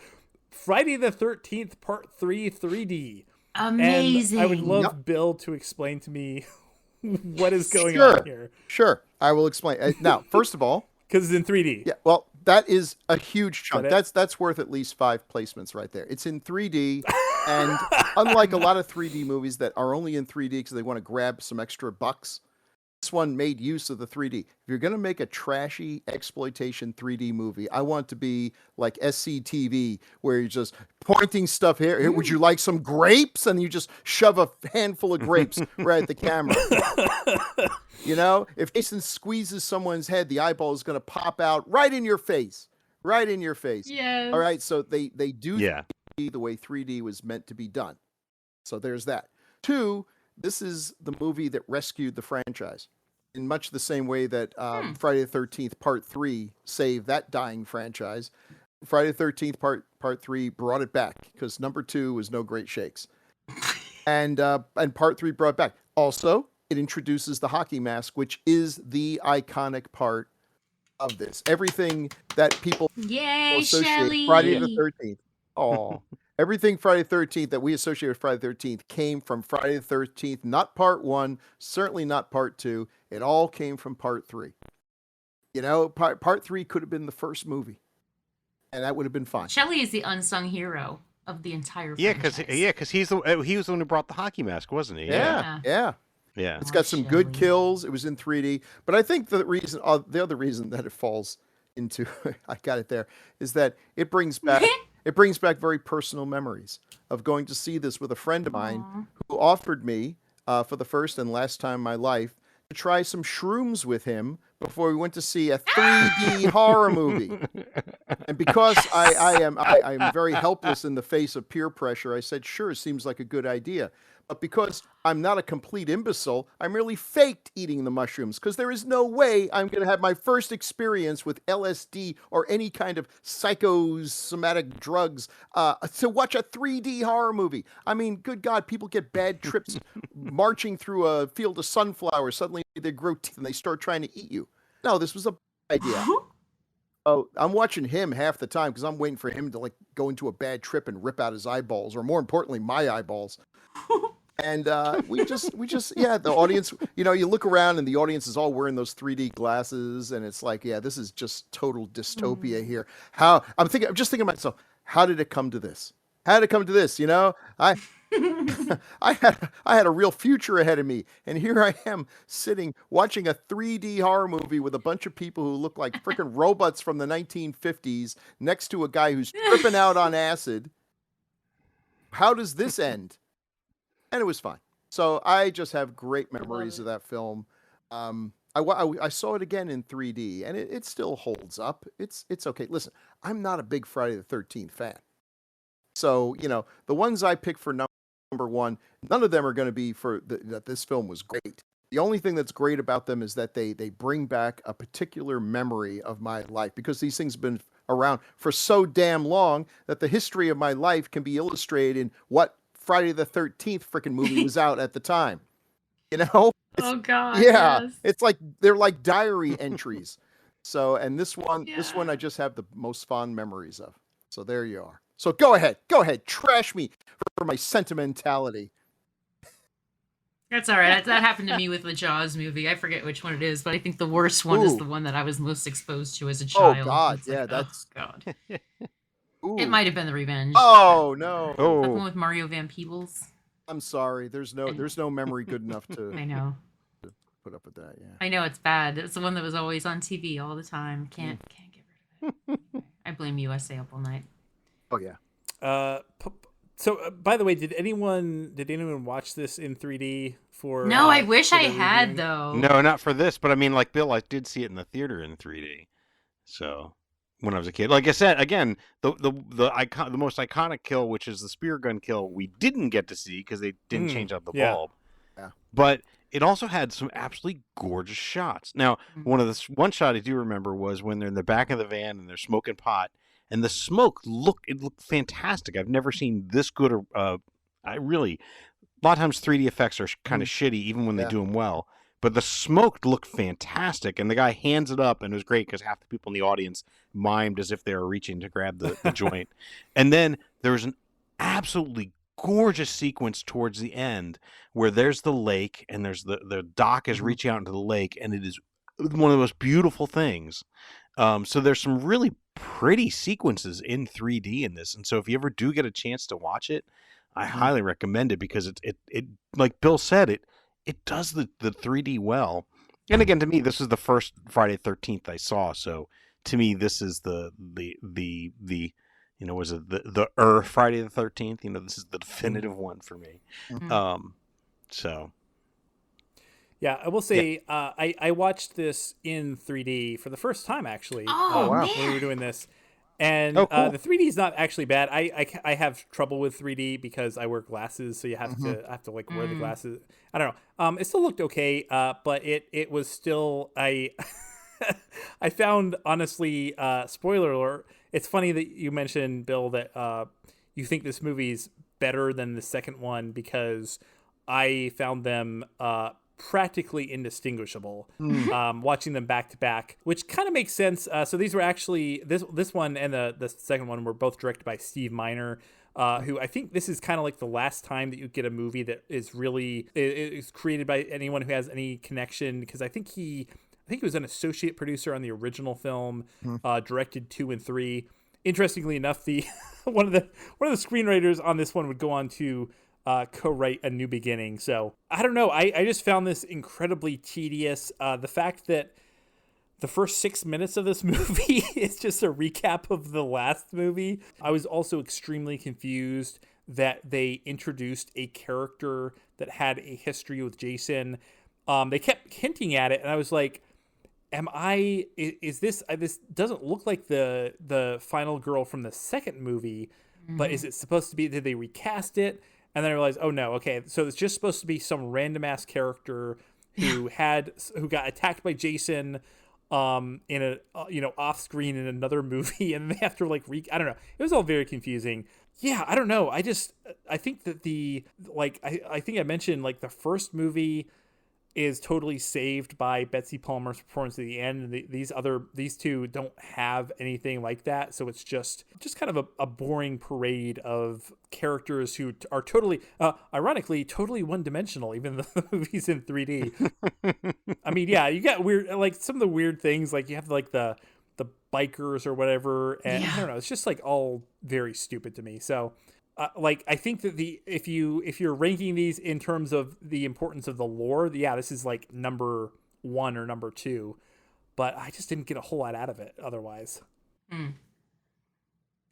Friday the 13th Part 3 3D. Amazing. And I would love Yep. Bill to explain to me what is going Sure. on here Sure. I will explain. Now, first of all, because it's in 3D. yeah, well, that is a huge chunk. that it? That's worth at least 5 placements right there. It's in 3D, and unlike a lot of 3D movies that are only in 3D because they want to grab some extra bucks, this one made use of the 3D. If you're going to make a trashy exploitation 3D movie, I want it to be like SCTV, where you're just pointing stuff here. "Here, would you like some grapes?" And you just shove a handful of grapes right at the camera. You know, if Jason squeezes someone's head, the eyeball is going to pop out right in your face. Right in your face. Yes. All right. So they do Yeah. 3D the way 3D was meant to be done. So there's that. 2, this is the movie that rescued the franchise in much the same way that Friday the 13th Part 3 saved that dying franchise. Friday the 13th Part 3 brought it back because number 2 was no great shakes. And Part 3 brought it back. Also, it introduces the hockey mask, which is the iconic part of this. Everything that people Yay, associate Shelley. Friday the 13th. Oh, everything Friday the 13th that we associate with Friday the 13th came from Friday the 13th, not Part 1, certainly not Part 2. It all came from Part 3. You know, Part 3 could have been the first movie, and that would have been fine. Shelley is the unsung hero of the entire Yeah, franchise. because he was the one who brought the hockey mask, wasn't he? Yeah, yeah. Yeah. It's got some good Shelley. kills. It was in 3D, but I think the other reason that it falls into, I got it there, is that it brings back very personal memories of going to see this with a friend of mine Aw. who offered me for the first and last time in my life to try some shrooms with him before we went to see a 3D horror movie. And because I am very helpless in the face of peer pressure, I said, sure, seems like a good idea. But because I'm not a complete imbecile, I'm really faked eating the mushrooms because there is no way I'm going to have my first experience with LSD or any kind of psychosomatic drugs to watch a 3D horror movie. I mean, good God, people get bad trips marching through a field of sunflowers. Suddenly they grow teeth and they start trying to eat you. No, this was a bad idea. Oh, I'm watching him half the time because I'm waiting for him to like go into a bad trip and rip out his eyeballs, or more importantly, my eyeballs. And we just, yeah, the audience, you know, you look around and the audience is all wearing those 3D glasses, and it's like, yeah, this is just total dystopia here. I'm just thinking to myself, how did it come to this? How did it come to this? You know, I had a real future ahead of me, and here I am sitting watching a 3D horror movie with a bunch of people who look like freaking robots from the 1950s next to a guy who's tripping out on acid. How does this end? And it was fine. So I just have great memories of that film. I saw it again in 3D, and it still holds up. It's okay. Listen, I'm not a big Friday the 13th fan. So, you know, the ones I pick for number 1, none of them are going to be for that this film was great. The only thing that's great about them is that they bring back a particular memory of my life, because these things have been around for so damn long that the history of my life can be illustrated in what Friday the 13th freaking movie was out at the time. You know? Oh God. Yeah. Yes. It's like they're like diary entries. So, and this one I just have the most fond memories of. So there you are. So go ahead, trash me for my sentimentality. That's all right. That happened to me with the Jaws movie. I forget which one it is, but I think the worst one is Ooh. the one that I was most exposed to as a Oh child. God, It's yeah, like, that's oh God. ooh. It might have been The Revenge. Oh no. That one Oh, with Mario Van Peebles. I'm sorry. There's no memory good enough I to know. put up with that. Yeah. I know it's bad. It's the one that was always on TV all the time. Can't get rid of it. I blame USA Up All Night. Oh yeah. So by the way, did anyone watch this in 3D for? No, I wish for I their had reviewing? though. no, not for this, but I mean, like Bill, I did see it in the theater in 3D. So when I was a kid, like I said, again, the most iconic kill, which is the spear gun kill, we didn't get to see because they didn't change out the yeah. bulb. Yeah. But it also had some absolutely gorgeous shots. Now, one shot I do remember was when they're in the back of the van and they're smoking pot, and the smoke looked fantastic. I've never seen this good. A lot of times 3D effects are kind of shitty, even when they do them well. But the smoke looked fantastic, and the guy hands it up, and it was great because half the people in the audience mimed as if they were reaching to grab the joint. And then there was an absolutely gorgeous sequence towards the end where there's the lake, and there's the dock is reaching out into the lake, and it is one of the most beautiful things. So there's some really pretty sequences in 3D in this, and so if you ever do get a chance to watch it, I highly recommend it because it like Bill said, it does the 3D well, And again, to me, this is the first Friday the 13th I saw. So to me, this is the was it the Friday the 13th? This is the definitive one for me. Mhm. So Yeah, I will say I watched this in 3D for the first time actually. Oh, wow. When we were man. doing this, and Oh, cool. the 3D is not actually bad. I have trouble with 3D because I wear glasses, so you have Mhm. to I have to like wear the Mm. glasses. I don't know. It still looked okay, but it was still I I found honestly spoiler alert. It's funny that you mentioned, Bill, that you think this movie's better than the second one because I found them practically indistinguishable Mm. watching them back to back, which kind of makes sense. So these were actually this one and the second one were both directed by Steve Miner. Who I think this is kind of like the last time that you get a movie that is really is created by anyone who has any connection, because I think he was an associate producer on the original film, Mhm. directed 2 and 3. Interestingly enough, the one of the screenwriters on this one would go on to co-write A New Beginning. So I don't know. I just found this incredibly tedious. The fact that the first 6 minutes of this movie is just a recap of the last movie. I was also extremely confused that they introduced a character that had a history with Jason. They kept hinting at it, and I was like, is this this doesn't look like the final girl from the second movie, but is it supposed to be? Did they recast it? And then I realized, oh no, okay, so it's just supposed to be some random ass character who got attacked by Jason in a off screen in another movie, and they have to like I don't know. It was all very confusing. Yeah, I don't know. I think that I think I mentioned like the first movie is totally saved by Betsy Palmer's performance at the end. And these two don't have anything like that. So it's just kind of a boring parade of characters who are totally, ironically, totally one dimensional, even though the movie's in 3D. I mean, yeah, you got weird, like some of the weird things, like you have like the bikers or whatever. And I Yeah. don't know, it's just like all very stupid to me. So, like I think that if you're ranking these in terms of the importance of the lore, yeah, this is like number 1 or number 2, but I just didn't get a whole lot out of it otherwise. Mm.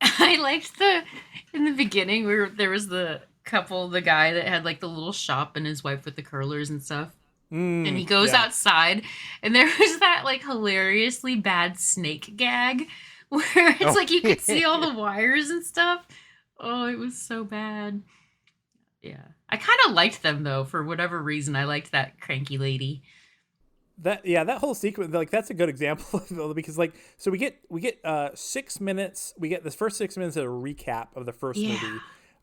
I liked in the beginning where there was the couple, the guy that had like the little shop and his wife with the curlers and stuff. And he goes yeah. outside, and there was that like hilariously bad snake gag where it's Oh. like you could see all the wires and stuff. Oh, it was so bad. Yeah. I kind of liked them though, for whatever reason. I liked that cranky lady. That whole sequence, like that's a good example of, because like so we get 6 minutes, we get this first 6 minutes of a recap of the first Yeah. movie.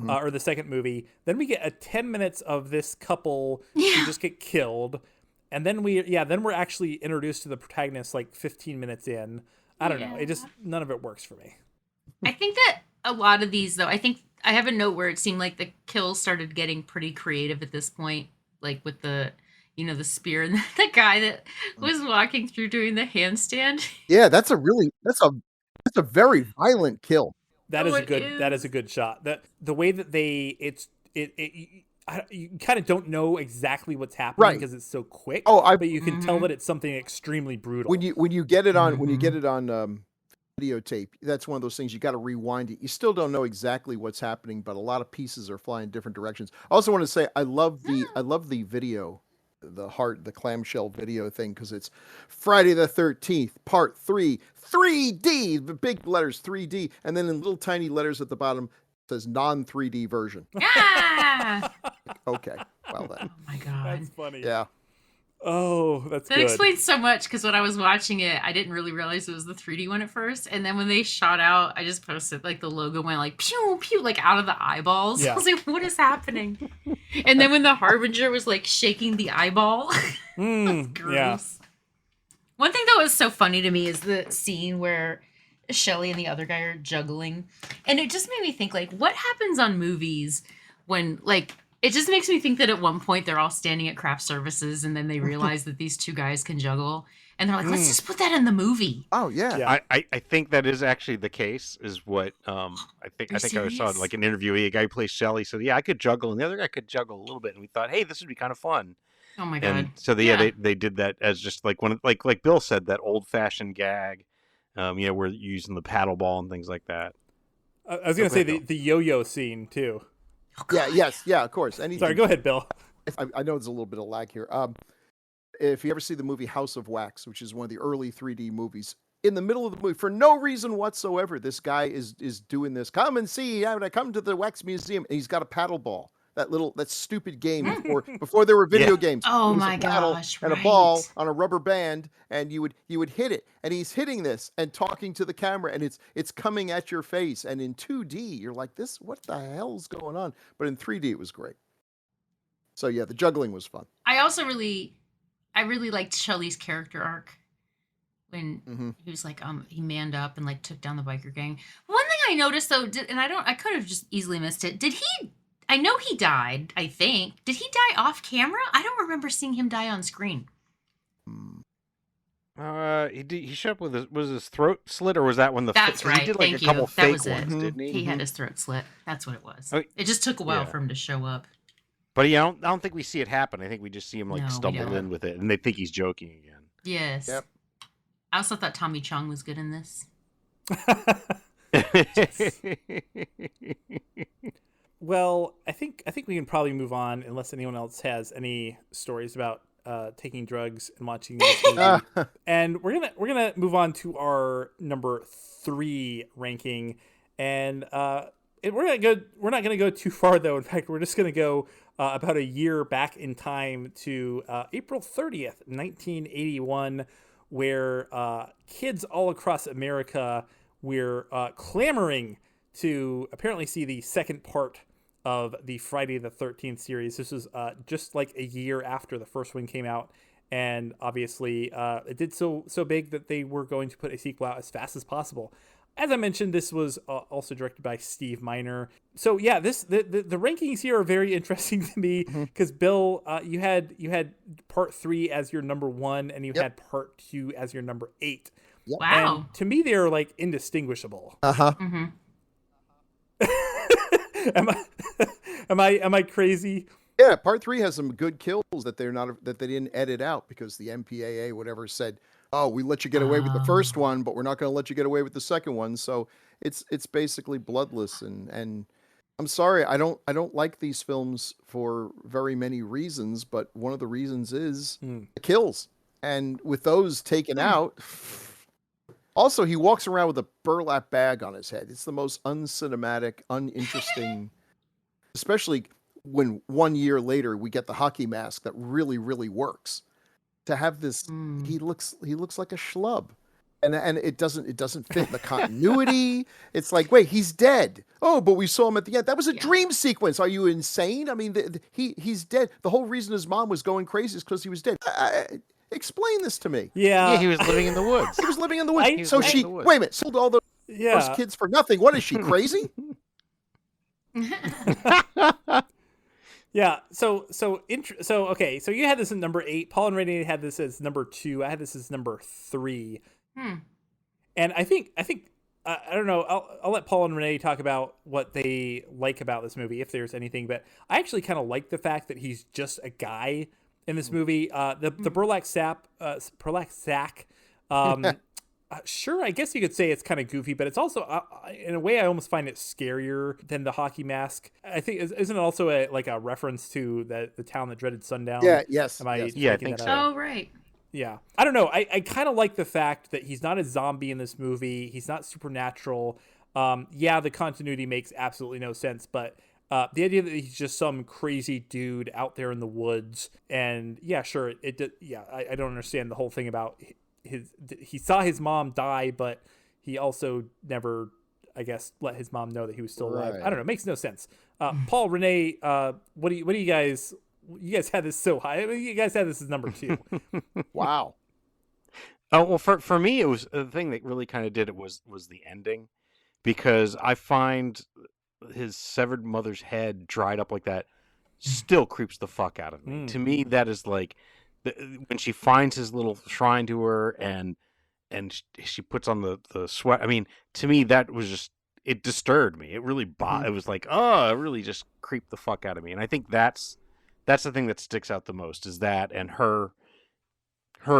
Or the second movie, then we get a 10 minutes of this couple Yeah. who just get killed, and then we're actually introduced to the protagonist like 15 minutes in. I don't know, it just none of it works for me. I think that a lot of these, though, I think I have a note where it seemed like the kills started getting pretty creative at this point, like with the the spear and the guy that was walking through doing the handstand. Yeah, that's a very violent kill. That Oh, is a it good. That is is. a good shot. The way that you kind of don't know exactly what's happening Right. because it's so quick. Oh, but you can tell Mhm. that it's something extremely brutal. when you get it on Mhm. videotape, that's one of those things you got to rewind it. You still don't know exactly what's happening, but a lot of pieces are flying different directions. I also want to say I love the video, the clamshell video thing, because it's Friday the 13th Part 3 3D, the big letters 3D, and then in little tiny letters at the bottom it says non 3D version. Ah! Okay, well then, Oh my god. That's funny. yeah. Oh, that's That good. explains so much because when I was watching it, I didn't really realize it was the 3D one at first. And then when they shot out, I just posted like the logo went like pew pew like out of the eyeballs. Yeah. I was like, what is happening? And then when the Harbinger was like shaking the eyeball, Mm, gross. yeah. One thing that was so funny to me is the scene where Shelley and the other guy are juggling. And it just made me think like what happens on movies when like it just makes me think that at one point they're all standing at craft services and then they realize that these two guys can juggle and they're like, let's just put that in the movie. Oh yeah. Yeah. I think that is actually the case. Is what I think. Are I think I saw serious? like an interview. A guy who plays Shelley said, "Yeah, I could juggle," and the other guy could juggle a little bit. And we thought, "Hey, this would be kind of fun." Oh my god. And so they did that as just like when like Bill said, that old fashioned gag, where you're using the paddle ball and things like that. I was gonna say Bill. the yo-yo scene too. Yeah, of course. Anything. Sorry, go ahead, Bill. I know there's a little bit of lag here. If you ever see the movie House of Wax, which is one of the early 3D movies, in the middle of the movie, for no reason whatsoever, this guy is doing this. Come and see, I come to the Wax Museum, and he's got a paddle ball. That stupid game before there were video games. Oh It was my a paddle gosh, and a ball right. on a rubber band, and you would hit it, and he's hitting this and talking to the camera, and it's coming at your face, and in 2D you're like, this, what the hell's going on? But in 3D it was great. So yeah, the juggling was fun. I really liked Shelley's character arc when he was like, he manned up and like took down the biker gang. One thing I noticed though, I could have just easily missed it. I know he died, I think. Did he die off camera? I don't remember seeing him die on screen. He showed up with was his throat slit, or was that when the That's 'cause right. he did like Thank a couple you. That fake was it. ones, didn't he? He had his throat slit. That's what it was. Oh, It just took a while yeah. for him to show up. But yeah, I don't think we see it happen. I think we just see him like No, we stumble don't. in with it, and they think he's joking again. Yes. Yep. I also thought Tommy Chong was good in this. Well, I think we can probably move on unless anyone else has any stories about taking drugs and watching this movie. And we're gonna move on to our number 3 ranking, and we're not gonna go too far though. In fact, we're just gonna go about a year back in time to April 30th, 1981, where kids all across America were clamoring to apparently see the second part of the Friday the 13th series. This was just like a year after the first one came out, and obviously it did so big that they were going to put a sequel out as fast as possible. As I mentioned, this was also directed by Steve Miner. So yeah, the rankings here are very interesting to me because Bill, you had part 3 as your number 1, and you had part 2 as your number 8. Yep. Wow. And to me, they're like indistinguishable. Mm-hmm. Am I crazy? Yeah, part 3 has some good kills that they didn't edit out because the MPAA whatever said, "Oh, we let you get away with the first one, but we're not going to let you get away with the second one." So it's basically bloodless, and I'm sorry, I don't like these films for very many reasons, but one of the reasons is the kills, and with those taken out. Also, he walks around with a burlap bag on his head. It's the most uncinematic, uninteresting, especially when 1 year later we get the hockey mask that really, really works. To have this, he looks like a schlub, and it doesn't fit the continuity. It's like, wait, he's dead. Oh, but we saw him at the end. That was a dream sequence. Are you insane? I mean, he's dead. The whole reason his mom was going crazy is because he was dead. Explain this to me. Yeah, Yeah, he was living in the woods. He was living in the woods. I- So I- she, wait a minute, sold all those kids for nothing. What is she, crazy? Yeah. So okay. So you had this at number 8. Paul and Renee had this as number 2. I had this as number 3. And I think I don't know. I'll let Paul and Renee talk about what they like about this movie, if there's anything. But I actually kind of like the fact that he's just a guy in this movie. The burlap sack. Sure, I guess you could say it's kind of goofy, but it's also, in a way, I almost find it scarier than the hockey mask. I think, isn't it also a reference to the town that dreaded sundown? Yeah. Yes. Am I yes. Yeah, I making think that so. up? Oh, right. Yeah. I don't know. I kind of like the fact that he's not a zombie in this movie. He's not supernatural. Yeah, the continuity makes absolutely no sense, but the idea that he's just some crazy dude out there in the woods, and yeah, sure, I don't understand the whole thing about he saw his mom die, but he also never, I guess, let his mom know that he was still alive. Right. I don't know. It makes no sense. Paul, Renee, what do you guys? You guys had this so high. I mean, you guys had this as number 2. Wow. Oh well, for me, it was the thing that really kind of did it was the ending, because I find his severed mother's head dried up like that still creeps the fuck out of me. To me, that is like when she finds his little shrine to her and she puts on the sweat. I mean, to me, that was just, it disturbed me. It really it was like, oh, it really just creeped the fuck out of me. And I think that's That's the thing that sticks out the most, is that, and her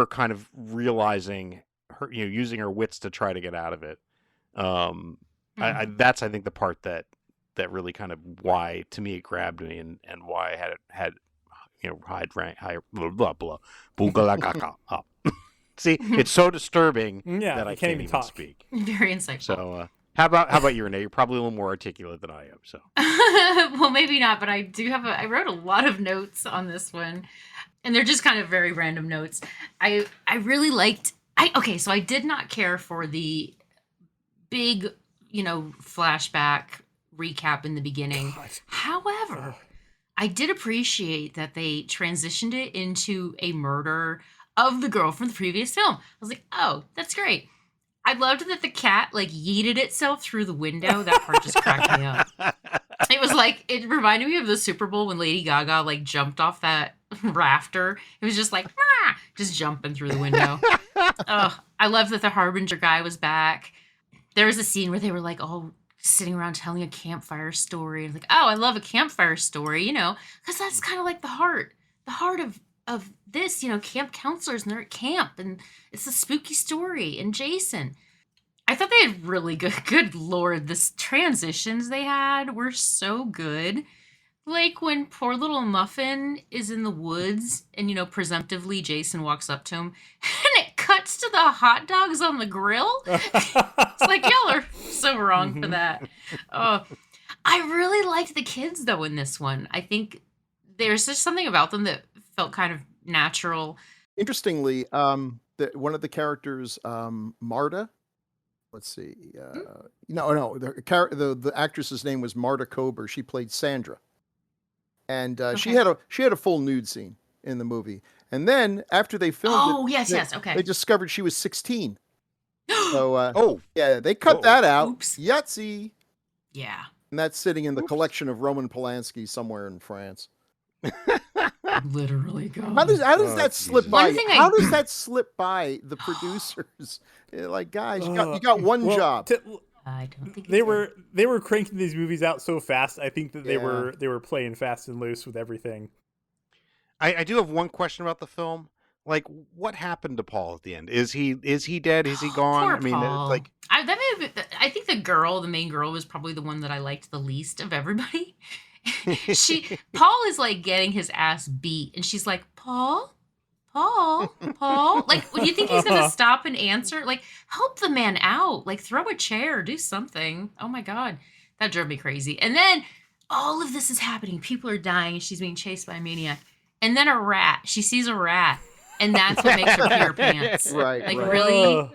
kind of realizing her, using her wits to try to get out of it. That's, I think, the part that really kind of why, to me, it grabbed me, and why I had high blah blah blah boogalakaka up. See, it's so disturbing Yeah, that I you can't even even talk. speak. Very insightful. So, how about you, Renee? You're probably a little more articulate than I am. So, Well, maybe not, but I do have I wrote a lot of notes on this one, and they're just kind of very random notes. I really liked. Okay, so I did not care for the big, flashback recap in the beginning. God. However, I did appreciate that they transitioned it into a murder of the girl from the previous film. I was like, oh, that's great. I loved that the cat yeeted itself through the window. That part just cracked me up. It was it reminded me of the Super Bowl when Lady Gaga jumped off that rafter. It was just just jumping through the window. Oh, I love that the Harbinger guy was back. There was a scene where they were all sitting around telling a campfire story. And oh, I love a campfire story, because that's kind of the heart of this, camp counselors, and they're at camp, and it's a spooky story. And Jason, I thought they had really good Lord, the transitions they had were so good. When poor little Muffin is in the woods and, presumptively Jason walks up to him and it cuts to the hot dogs on the grill. It's y'all are so wrong for that. Oh, I really liked the kids though in this one. I think there's just something about them that felt kind of natural. Interestingly, one of the characters, Marta. Let's see. No. The actress's name was Marta Kober. She played Sandra, and she had a full nude scene in the movie. And then after they filmed yes, okay. they discovered she was 16. So yeah, they cut that out. Oops. Yahtzee. Yeah. And that's sitting in the collection of Roman Polanski somewhere in France. Literally gone. How does that slip by? One thing How does that slip by the producers? Guys, you got one job. I don't think They were cranking these movies out so fast. I think that they were playing fast and loose with everything. I do have one question about the film. What happened to Paul at the end? Is he dead? Is he gone? Poor I mean, Paul. I think the main girl was probably the one that I liked the least of everybody. Paul is getting his ass beat, and she's like, Paul. When you think he's gonna stop and answer, help the man out, throw a chair, do something. Oh my god, that drove me crazy. And then all of this is happening. People are dying, and she's being chased by a maniac. And then a rat. She sees a rat, and that's what makes her pee her pants. Right. Really?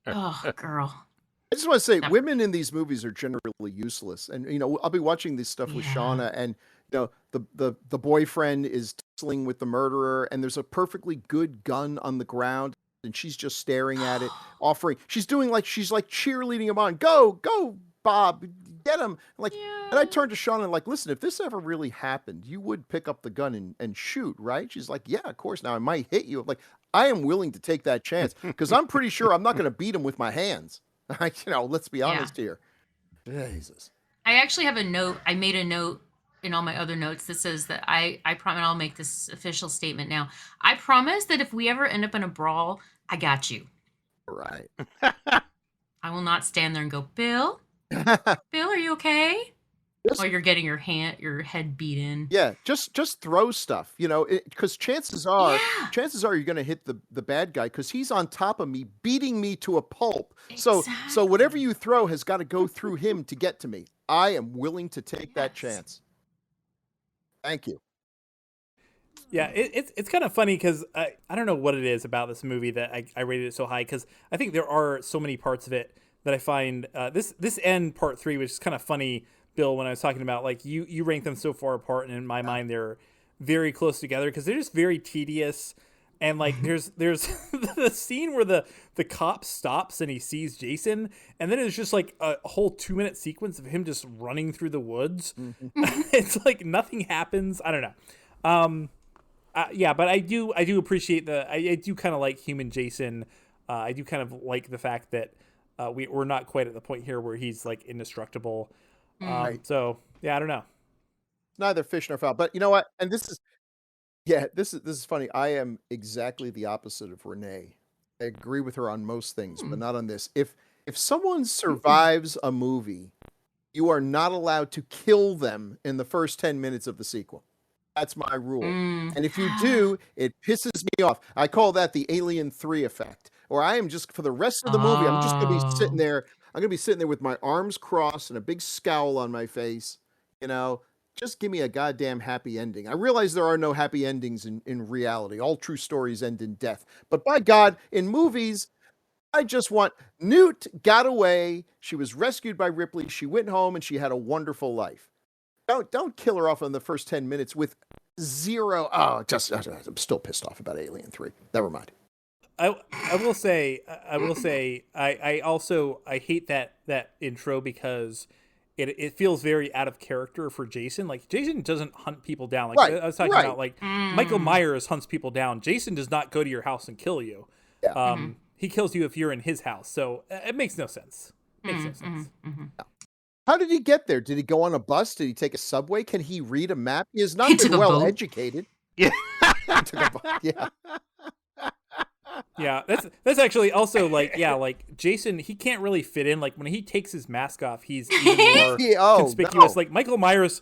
Oh, girl. I just want to say, women in these movies are generally useless. And I'll be watching this stuff with Shauna, and the boyfriend is tussling with the murderer, and there's a perfectly good gun on the ground, and she's just staring at it, offering. She's doing she's cheerleading him on. Go, Bob, get him. And I turned to Shauna and listen, if this ever really happened, you would pick up the gun and shoot, right? She's like, yeah, of course. Now I might hit you. I am willing to take that chance because I'm pretty sure I'm not going to beat him with my hands. Let's be honest here. Jesus. I actually have a note. I made a note in all my other notes that says that I promise, I'll make this official statement now. I promise that if we ever end up in a brawl, I got you. Right. I will not stand there and go, Bill, are you okay? Or you're getting your head beat in. Yeah, just throw stuff, because chances are you're going to hit the bad guy because he's on top of me, beating me to a pulp. Exactly. So whatever you throw has got to go through him to get to me. I am willing to take that chance. Thank you. Yeah, it's kind of funny because I don't know what it is about this movie that I rated it so high, because I think there are so many parts of it that I find this end part 3, which is kind of funny, Bill, when I was talking about you rank them so far apart, and in my mind they're very close together because they're just very tedious. And there's the scene where the cop stops and he sees Jason, and then it's just a whole 2-minute sequence of him just running through the woods. Mm-hmm. It's nothing happens. I don't know. Yeah, but I do appreciate I do kind of like human Jason. I do kind of like the fact that we're not quite at the point here where he's indestructible. So yeah, I don't know. Neither fish nor fowl. But you know what? And this is funny. I am exactly the opposite of Renee. I agree with her on most things, but Hmm. not on this. If someone survives a movie, you are not allowed to kill them in the first 10 minutes of the sequel. That's my rule. Mm. And if you do, it pisses me off. I call that the Alien 3 effect. Or I am just for the rest of the movie, I'm just going to be sitting Oh. there. I'm going to be sitting there with my arms crossed and a big scowl on my face. You know, just give me a goddamn happy ending. I realize there are no happy endings in reality. All true stories end in death. But by God, in movies, I just want Newt got away. She was rescued by Ripley. She went home and she had a wonderful life. Don't kill her off in the first 10 minutes with zero. Oh, just I'm still pissed off about Alien 3. Never mind. I will say I also I hate that intro because it feels very out of character for Jason. Like Jason doesn't hunt people down. Like Right, I was talking right. about, like Michael Mm. Myers hunts people down. Jason does not go to your house and kill you. Yeah. He kills you if you're in his house. So it makes no sense. Makes no Mhm, sense. mhm, mhm. How did he get there? Did he go on a bus? Did he take a subway? Can he read a map? He has not He been took a well boat. educated. Yeah. He took a bu- yeah. Yeah, that's actually also like, yeah, like Jason, he can't really fit in. Like when he takes his mask off, he's even more Yeah, oh, conspicuous. no. Like Michael Myers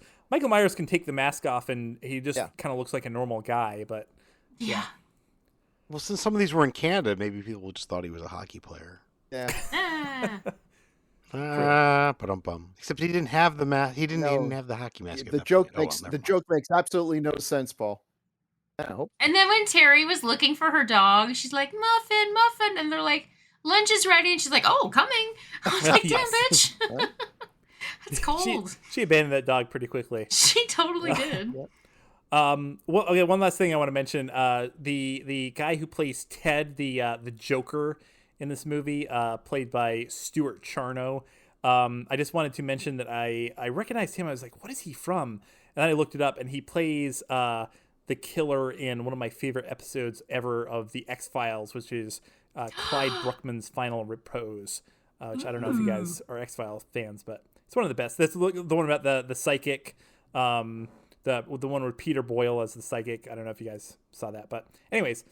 can take the mask off and he just Yeah. kind of looks like a normal guy. But Yeah. Well, since some of these were in Canada, maybe people just thought he was a hockey player. Yeah. Ah. Ba-dum-bum. Except he didn't have the mask. He didn't No. even have the hockey mask. at The that joke point. Oh, well, makes never the mind. joke makes absolutely no sense, Paul. I hope. And then when Terry was looking for her dog, she's like, Muffin, Muffin. And they're like, lunch is ready. And she's like, oh, coming. I was like, damn, Yes. bitch. It's cold. she abandoned that dog pretty quickly. She totally did. Well, okay. One last thing I want to mention: the guy who plays Ted, the Joker in this movie, played by Stuart Charno. I just wanted to mention that I recognized him. I was like, what is he from? And then I looked it up, and he plays the killer in one of my favorite episodes ever of the X-Files, which is Clyde Bruckman's Final Repose. Which I don't know if you guys are X-Files fans, but it's one of the best. That's the one about the psychic. The one with Peter Boyle as the psychic. I don't know if you guys saw that, but anyways,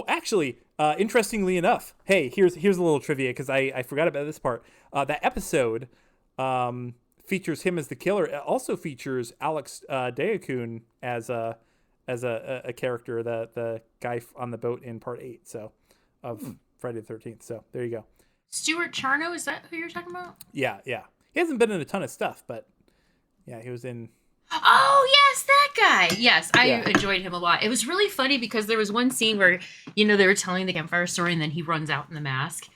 actually, interestingly enough, hey, here's a little trivia because I forgot about this part. That episode features him as the killer. It also features Alex Deakun as a character, the guy on the boat in part 8. So of Friday the 13th. So there you go. Stuart Charno, is that who you're talking about? Yeah. He hasn't been in a ton of stuff, but yeah, he was in. Oh, yes, that guy. Yes, I Yeah. enjoyed him a lot. It was really funny because there was one scene where, they were telling the campfire story and then he runs out in the mask.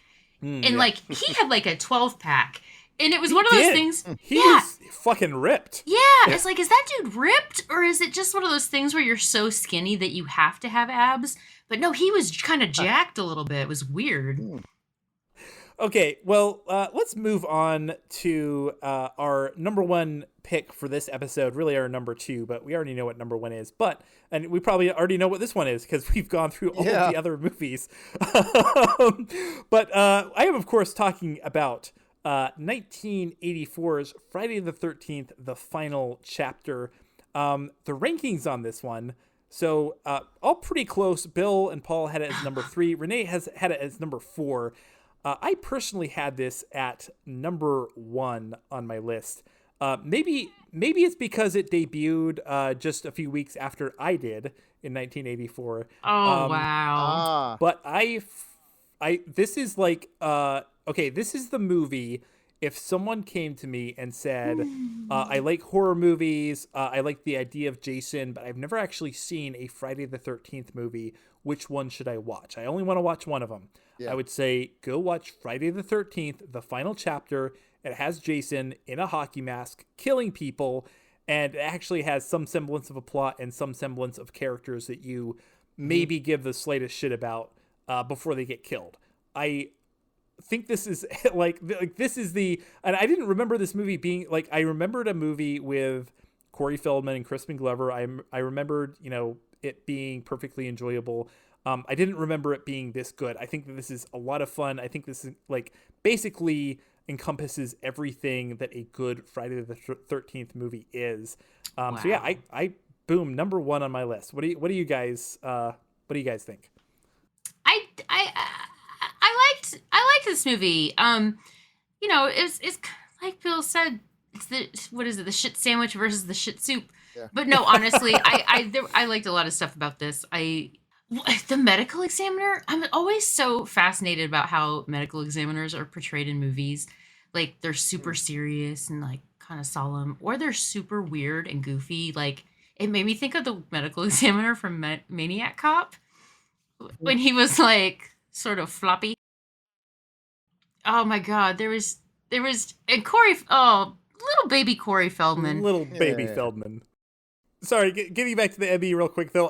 And, yeah. like, he had, like, a 12-pack. And it was one of those did. things. He yeah. was fucking ripped. Yeah, it's like, is that dude ripped? Or is it just one of those things where you're so skinny that you have to have abs? But no, he was kind of jacked a little bit. It was weird. Okay, well, let's move on to our number one pick for this episode. Really, our number two, but we already know what number one is. And we probably already know what this one is because we've gone through all of the other movies. But I am, of course, talking about 1984's Friday the 13th, the final chapter. The rankings on this one. So all pretty close. Bill and Paul had it as number 3. Renee has had it as number 4. I personally had this at number 1 on my list. Maybe it's because it debuted just a few weeks after I did in 1984. Oh, wow. But this is like, okay, this is the movie. If someone came to me and said, I like horror movies, I like the idea of Jason, but I've never actually seen a Friday the 13th movie, which one should I watch? I only want to watch one of them. Yeah. I would say, go watch Friday the 13th, the final chapter. It has Jason in a hockey mask killing people, and it actually has some semblance of a plot and some semblance of characters that you maybe give the slightest shit about before they get killed. I think this is like this is the, and I didn't remember this movie being like, I remembered a movie with Corey Feldman and Crispin Glover. I remembered, it being perfectly enjoyable. I didn't remember it being this good. I think that this is a lot of fun. I think this is like basically encompasses everything that a good Friday the 13th movie is. So yeah, Wow. I boom, number one on my list. What do you guys think? I liked this movie. It's like Bill said, it's what is it, the shit sandwich versus the shit soup. Yeah. But no, honestly, I liked a lot of stuff about this. The medical examiner, I'm always so fascinated about how medical examiners are portrayed in movies. Like they're super serious and like kind of solemn, or they're super weird and goofy. Like it made me think of the medical examiner from Maniac Cop when he was like sort of floppy. Oh my god, and little baby Corey Feldman. Little baby Yeah. Feldman. Sorry, getting back to the Emmy real quick though.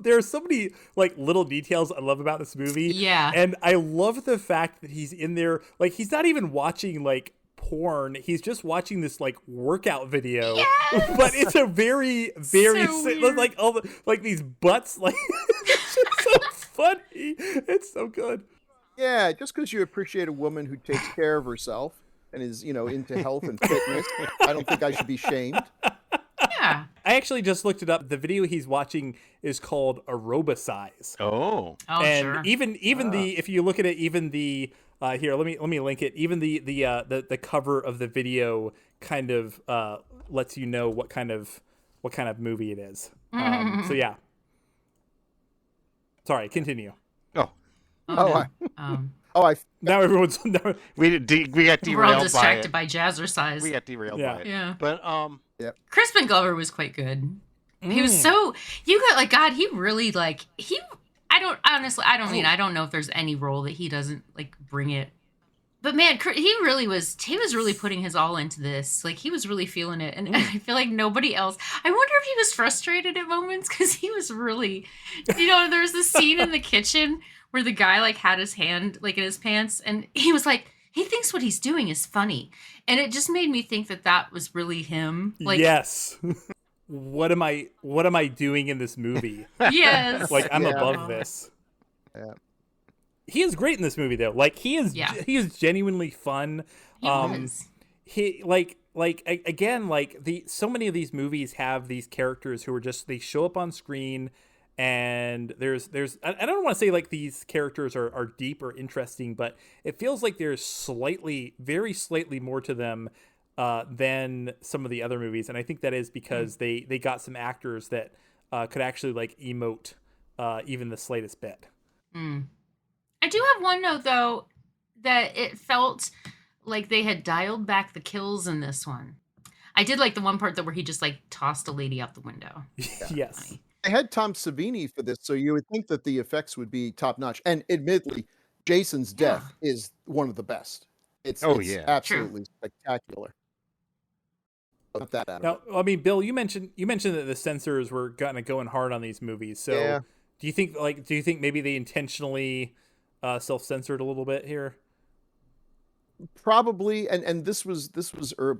There are so many like little details I love about this movie. Yeah. And I love the fact that he's in there, like he's not even watching like porn. He's just watching this like workout video. Yes! But it's a very, very So weird. like all the like these butts, like it's just so funny. It's so good. Yeah, just because you appreciate a woman who takes care of herself and is, into health and fitness, I don't think I should be shamed. Yeah. I actually just looked it up. The video he's watching is called Aerobicize. Oh. Oh, And sure. even the if you look at it, even the here let me link it. Even the cover of the video kind of lets you know what kind of movie it is. So yeah. Sorry, continue. Oh. Oh, Um, I Now everyone's now, We got we're all derailed by distracted it. by jazzercise. We got derailed Yeah. by it. Yeah. But Crispin Glover was quite good. He was so you got like God. He really like he. I don't know if there's any role that he doesn't like bring it. But man, he was really putting his all into this. Like he was really feeling it, and I feel like nobody else. I wonder if he was frustrated at moments because he was really, there's this scene in the kitchen where the guy like had his hand like in his pants, and he was like, he thinks what he's doing is funny, and it just made me think that was really him. Like, yes. What am I doing in this movie? yes, Like I'm Yeah. above this. Yeah. He is great in this movie though. Like he is genuinely fun. he was. He again like so many of these movies have these characters who are just they show up on screen and there's I don't want to say like these characters are deep or interesting, but it feels like there's very slightly more to them than some of the other movies, and I think that is because they got some actors that could actually like emote even the slightest bit. I do have one note though, that it felt like they had dialed back the kills in this one. I did like the one part where he just like tossed a lady out the window. Yes. I had Tom Savini for this, so you would think that the effects would be top notch. And admittedly, Jason's death is one of the best. It's yeah. absolutely spectacular. Not that out of Now, it. I mean, Bill, you mentioned that the censors were kind of going hard on these movies. So, Yeah. do you think maybe they intentionally self-censored a little bit here? Probably, and this was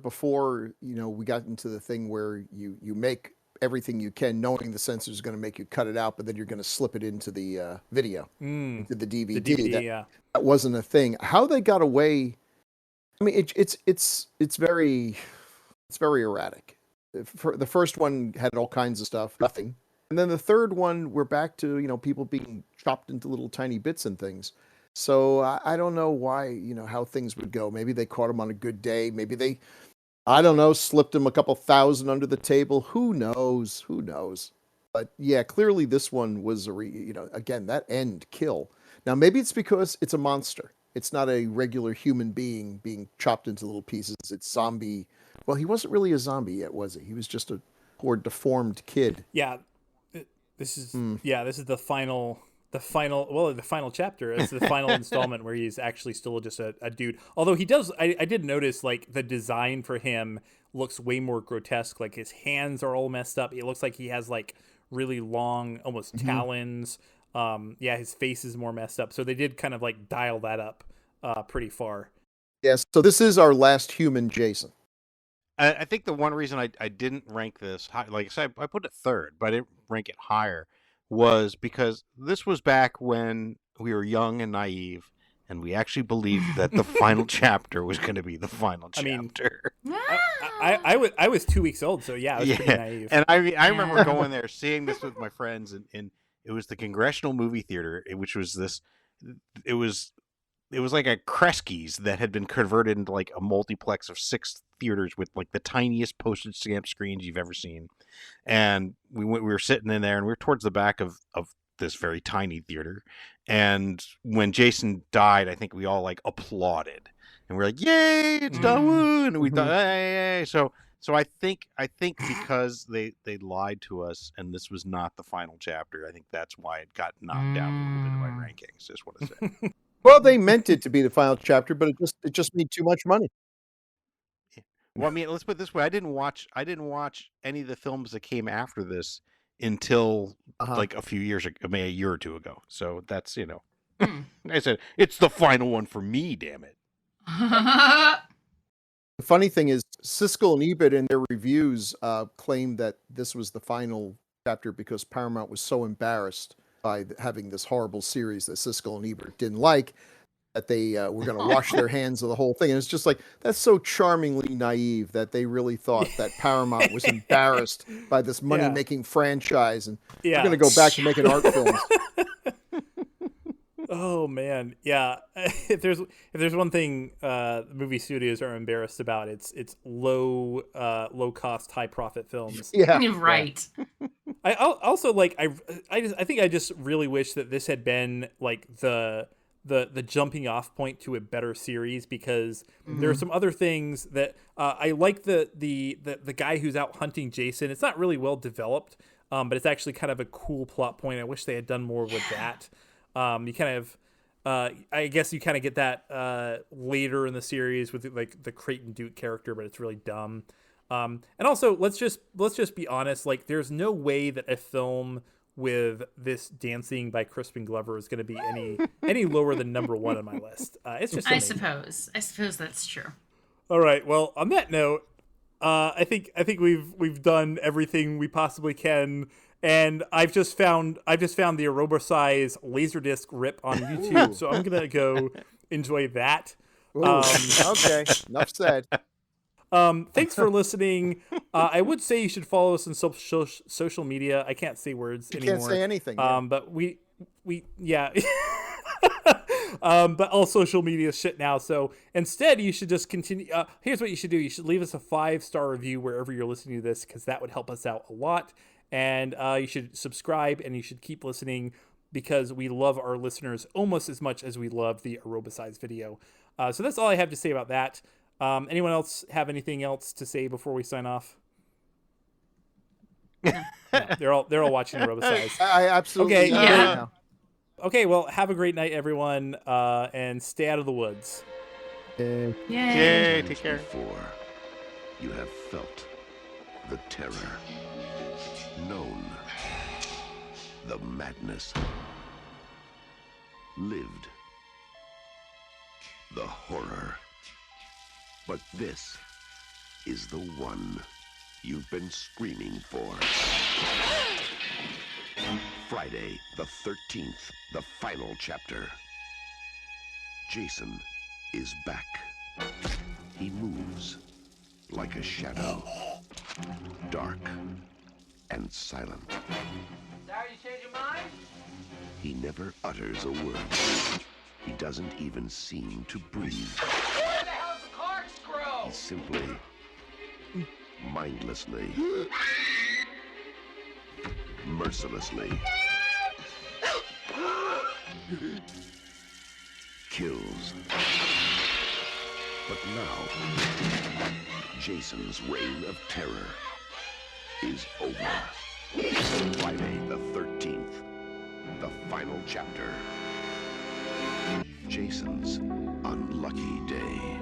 before we got into the thing where you make everything you can, knowing the censor's going to make you cut it out, but then you're going to slip it into the video, into the DVD. The DVD, yeah. That wasn't a thing. How they got away? I mean, it's very erratic. The first one had all kinds of stuff, nothing, and then the third one we're back to people being chopped into little tiny bits and things. So I don't know why, how things would go. Maybe they caught him on a good day. Maybe they, I don't know, slipped him a couple thousand under the table. Who knows? Who knows? But yeah, clearly this one was again, that end kill. Now maybe it's because it's a monster. It's not a regular human being being chopped into little pieces. It's zombie. Well, he wasn't really a zombie yet, was he? He was just a poor deformed kid. Yeah. This is the final chapter. It's the final installment where he's actually still just a dude. Although he does, I did notice like the design for him looks way more grotesque. Like his hands are all messed up. It looks like he has like really long, almost talons. His face is more messed up. So they did kind of like dial that up pretty far. Yes. So this is our last human Jason. I think the one reason I didn't rank this high, like I said, I put it third, but I didn't rank it higher, was because this was back when we were young and naive, and we actually believed that the final chapter was going to be the final I mean, chapter. I was 2 weeks old, so yeah, I was pretty naive. And I remember Yeah. going there, seeing this with my friends, and it was the Congressional Movie Theater, which was it was like a Kresge's that had been converted into like a multiplex of 6 theaters with like the tiniest postage stamp screens you've ever seen. And we were sitting in there, and we were towards the back of this very tiny theater. And when Jason died, I think we all like applauded, and we're like, "Yay, it's done!" Woo! And we thought, "Hey!" So I think because they lied to us, and this was not the final chapter. I think that's why it got knocked down a little bit in my rankings. Just want to say. Well, they meant it to be the final chapter, but it just made too much money. Well, I mean, let's put it this way: I didn't watch any of the films that came after this until like a few years ago, maybe a year or two ago. So that's I said it's the final one for me. Damn it! The funny thing is, Siskel and Ebert in their reviews claimed that this was the final chapter because Paramount was so embarrassed by having this horrible series that Siskel and Ebert didn't like, that they were going to wash their hands of the whole thing. And it's just like, that's so charmingly naive that they really thought that Paramount was embarrassed by this money-making franchise, and we're going to go back to making art films. Oh man, yeah. If there's one thing movie studios are embarrassed about, it's low cost, high profit films. Yeah, Right. I also like I think I just really wish that this had been like the jumping off point to a better series, because there are some other things that I like the guy who's out hunting Jason. It's not really well developed, but it's actually kind of a cool plot point. I wish they had done more with that. You kind of I guess you kind of get that later in the series with like the Creighton Duke character, but it's really dumb. And also let's just be honest, like there's no way that a film with this dancing by Crispin Glover is going to be any lower than number 1 on my list. It's just I amazing. suppose that's true. All right. Well, on that note, I think we've done everything we possibly can, and I've just found the Aerobosize Laserdisc rip on YouTube, so I'm gonna go enjoy that. Ooh, okay, enough said. Thanks for listening. I would say you should follow us on social media. I can't say words anymore. Can't say anything. But we yeah. But all social media is shit now. So instead, you should just continue. Here's what you should do. You should leave us a 5-star review wherever you're listening to this, because that would help us out a lot. And you should subscribe, and you should keep listening, because we love our listeners almost as much as we love the Aerobosize video. So that's all I have to say about that. Anyone else have anything else to say before we sign off? No, they're all watching Aerobosize. I absolutely. Okay, yeah. Okay, well, have a great night, everyone, and stay out of the woods. Yay. Yay! Take care. Before, you have felt the terror, known the madness, lived the horror. But this is the one you've been screaming for. Friday the 13th, the final chapter. Jason is back. He moves like a shadow, dark and silent. Sorry you changed your mind? He never utters a word. He doesn't even seem to breathe. Where the hell's the corkscrew? He simply, mindlessly, mercilessly kills. But now, Jason's reign of terror is over. Friday the 13th, the final chapter. Jason's unlucky day.